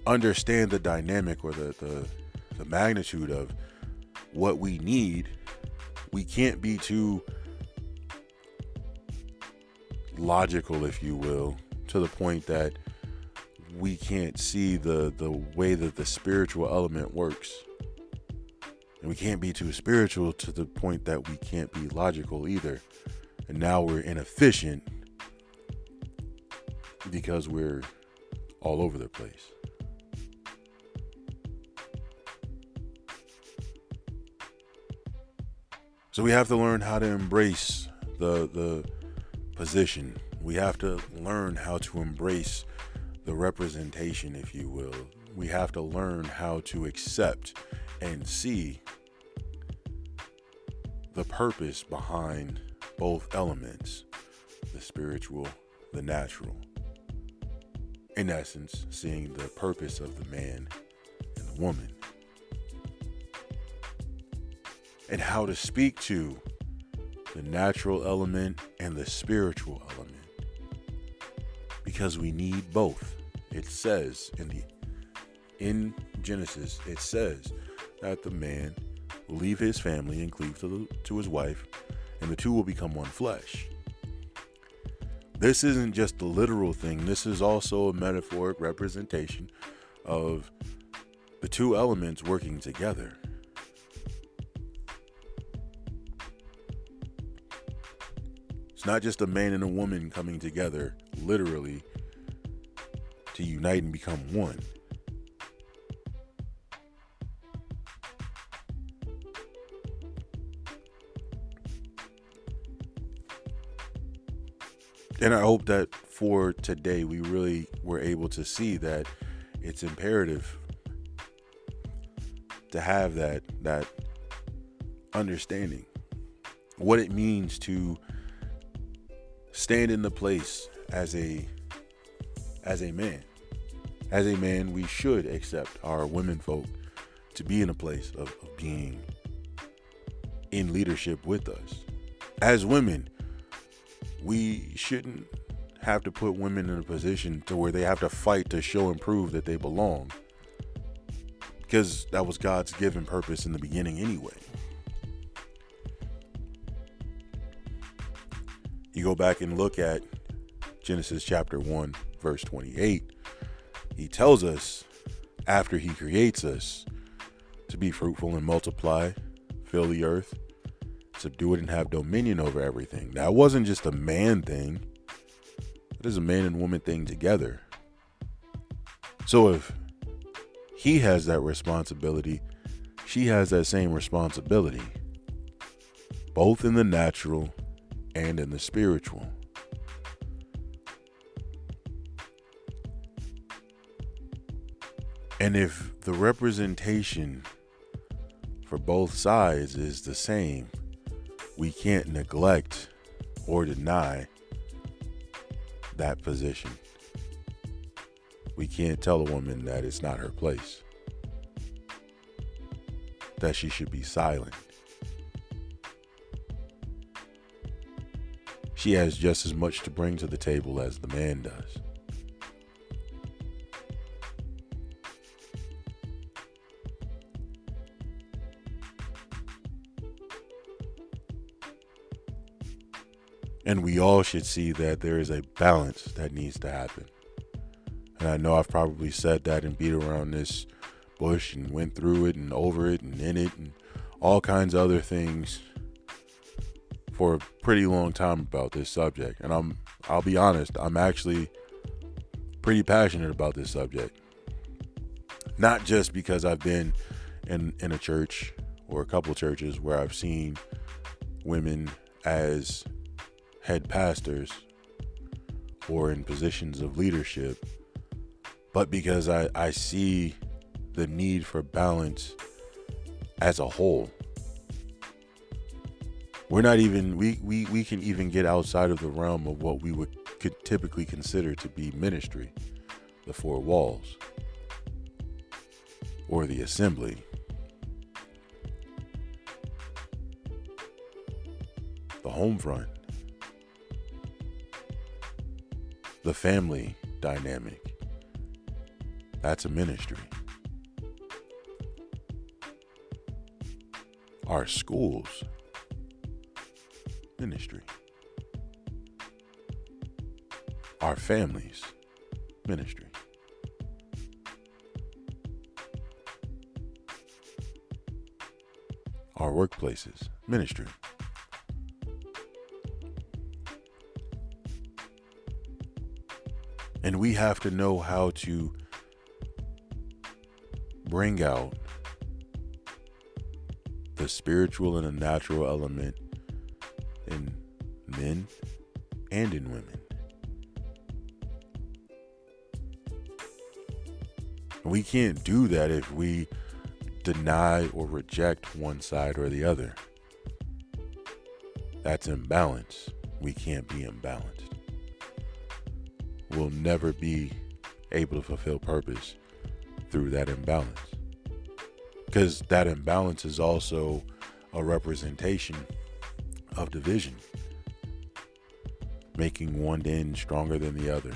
understand the dynamic or the magnitude of what we need, we can't be too logical, if you will, to the point that we can't see the way that the spiritual element works. And we can't be too spiritual to the point that we can't be logical either. And now we're inefficient because we're all over the place. So we have to learn how to embrace the position. We have to learn how to embrace the representation, if you will. We have to learn how to accept and see the purpose behind both elements, the spiritual, the natural. In essence, seeing the purpose of the man and the woman. And how to speak to the natural element and the spiritual element. Because we need both. It says in Genesis, it says that the man will leave his family and cleave to his wife, and the two will become one flesh. This isn't just a literal thing. This is also a metaphoric representation of the two elements working together. It's not just a man and a woman coming together, literally, to unite and become one. And I hope that for today, we really were able to see that it's imperative to have that understanding what it means to stand in the place as a man. As a man, we should accept our women folk to be in a place of being in leadership with us. As women, we shouldn't have to put women in a position to where they have to fight to show and prove that they belong, because that was God's given purpose in the beginning anyway. You go back and look at Genesis chapter 1, verse 28. He tells us, after he creates us, to be fruitful and multiply, fill the earth, subdue it, and have dominion over everything. That wasn't just a man thing. It is a man and woman thing together. So if he has that responsibility, she has that same responsibility, both in the natural and in the spiritual. And if the representation for both sides is the same, we can't neglect or deny that position. We can't tell a woman that it's not her place, that she should be silent. She has just as much to bring to the table as the man does. And we all should see that there is a balance that needs to happen. And I know I've probably said that and beat around this bush and went through it and over it and in it and all kinds of other things for a pretty long time about this subject. And I'll be honest, I'm actually pretty passionate about this subject. Not just because I've been in a church or a couple churches where I've seen women as head pastors or in positions of leadership, but because I see the need for balance as a whole. We're not even, we can even get outside of the realm of what we could typically consider to be ministry, the four walls, or the assembly. The home front. The family dynamic. That's a ministry. Our schools. Ministry. Our families. Ministry. Our workplaces. Ministry. And we have to know how to bring out the spiritual and the natural element in men and in women. We can't do that if we deny or reject one side or the other. That's imbalance. We can't be imbalanced. We'll never be able to fulfill purpose through that imbalance. Because that imbalance is also a representation of division, making one end stronger than the other,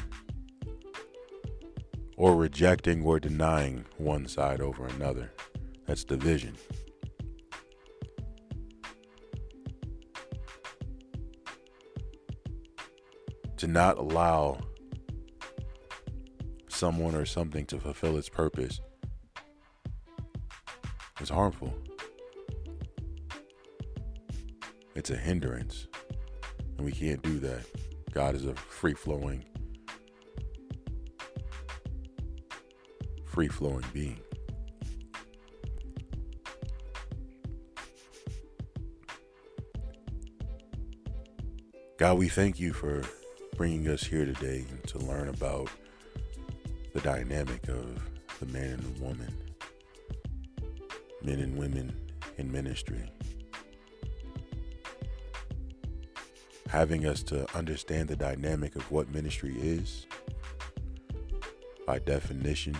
or rejecting or denying one side over another. That's division. To not allow someone or something to fulfill its purpose is harmful. It's a hindrance, and we can't do that. God is a free-flowing being. God, we thank you for bringing us here today to learn about the dynamic of the man and the woman, men and women in ministry. having us to understand the dynamic of what ministry is, by definition.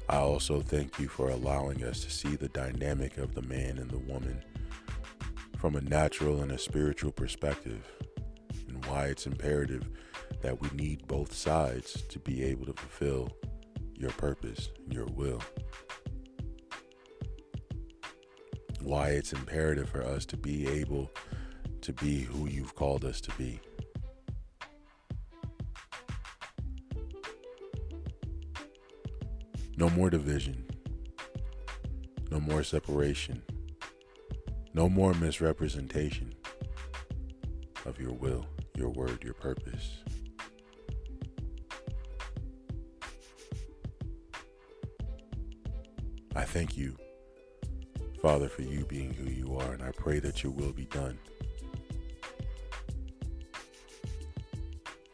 I also thank you for allowing us to see the dynamic of the man and the woman from a natural and a spiritual perspective, and why it's imperative that we need both sides to be able to fulfill your purpose and your will. Why it's imperative for us to be able to be who you've called us to be. No more division. No more separation. No more misrepresentation of your will, your word, your purpose. I thank you, Father, for you being who you are, and I pray that your will be done.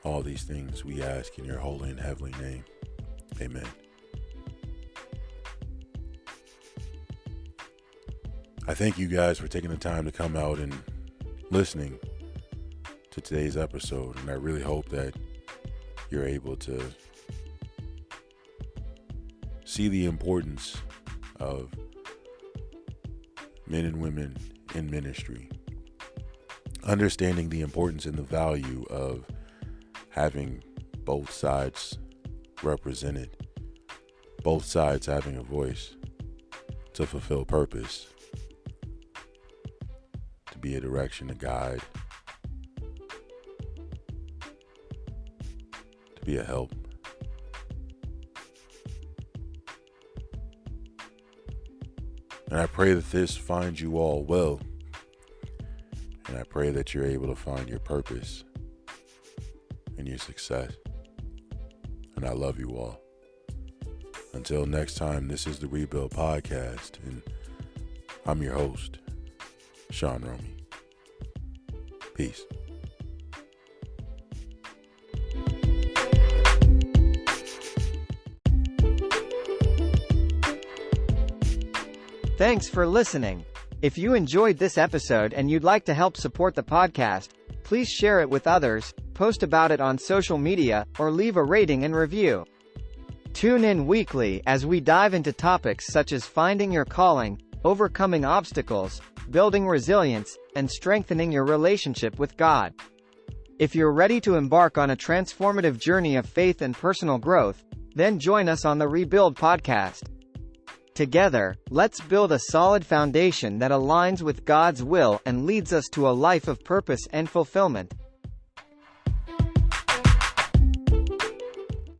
All these things we ask in your holy and heavenly name. Amen. I thank you guys for taking the time to come out and listening to today's episode, and I really hope that you're able to see the importance of men and women in ministry, understanding the importance and the value of having both sides represented, both sides having a voice to fulfill purpose, to be a direction, a guide, to be a help. And I pray that this finds you all well. And I pray that you're able to find your purpose and your success. And I love you all. Until next time, this is the Rebuild Podcast. And I'm your host, Sean Romy. Peace. Thanks for listening. If you enjoyed this episode and you'd like to help support the podcast, please share it with others, post about it on social media, or leave a rating and review. Tune in weekly as we dive into topics such as finding your calling, overcoming obstacles, building resilience, and strengthening your relationship with God. If you're ready to embark on a transformative journey of faith and personal growth, then join us on the Rebuild Podcast. Together, let's build a solid foundation that aligns with God's will and leads us to a life of purpose and fulfillment.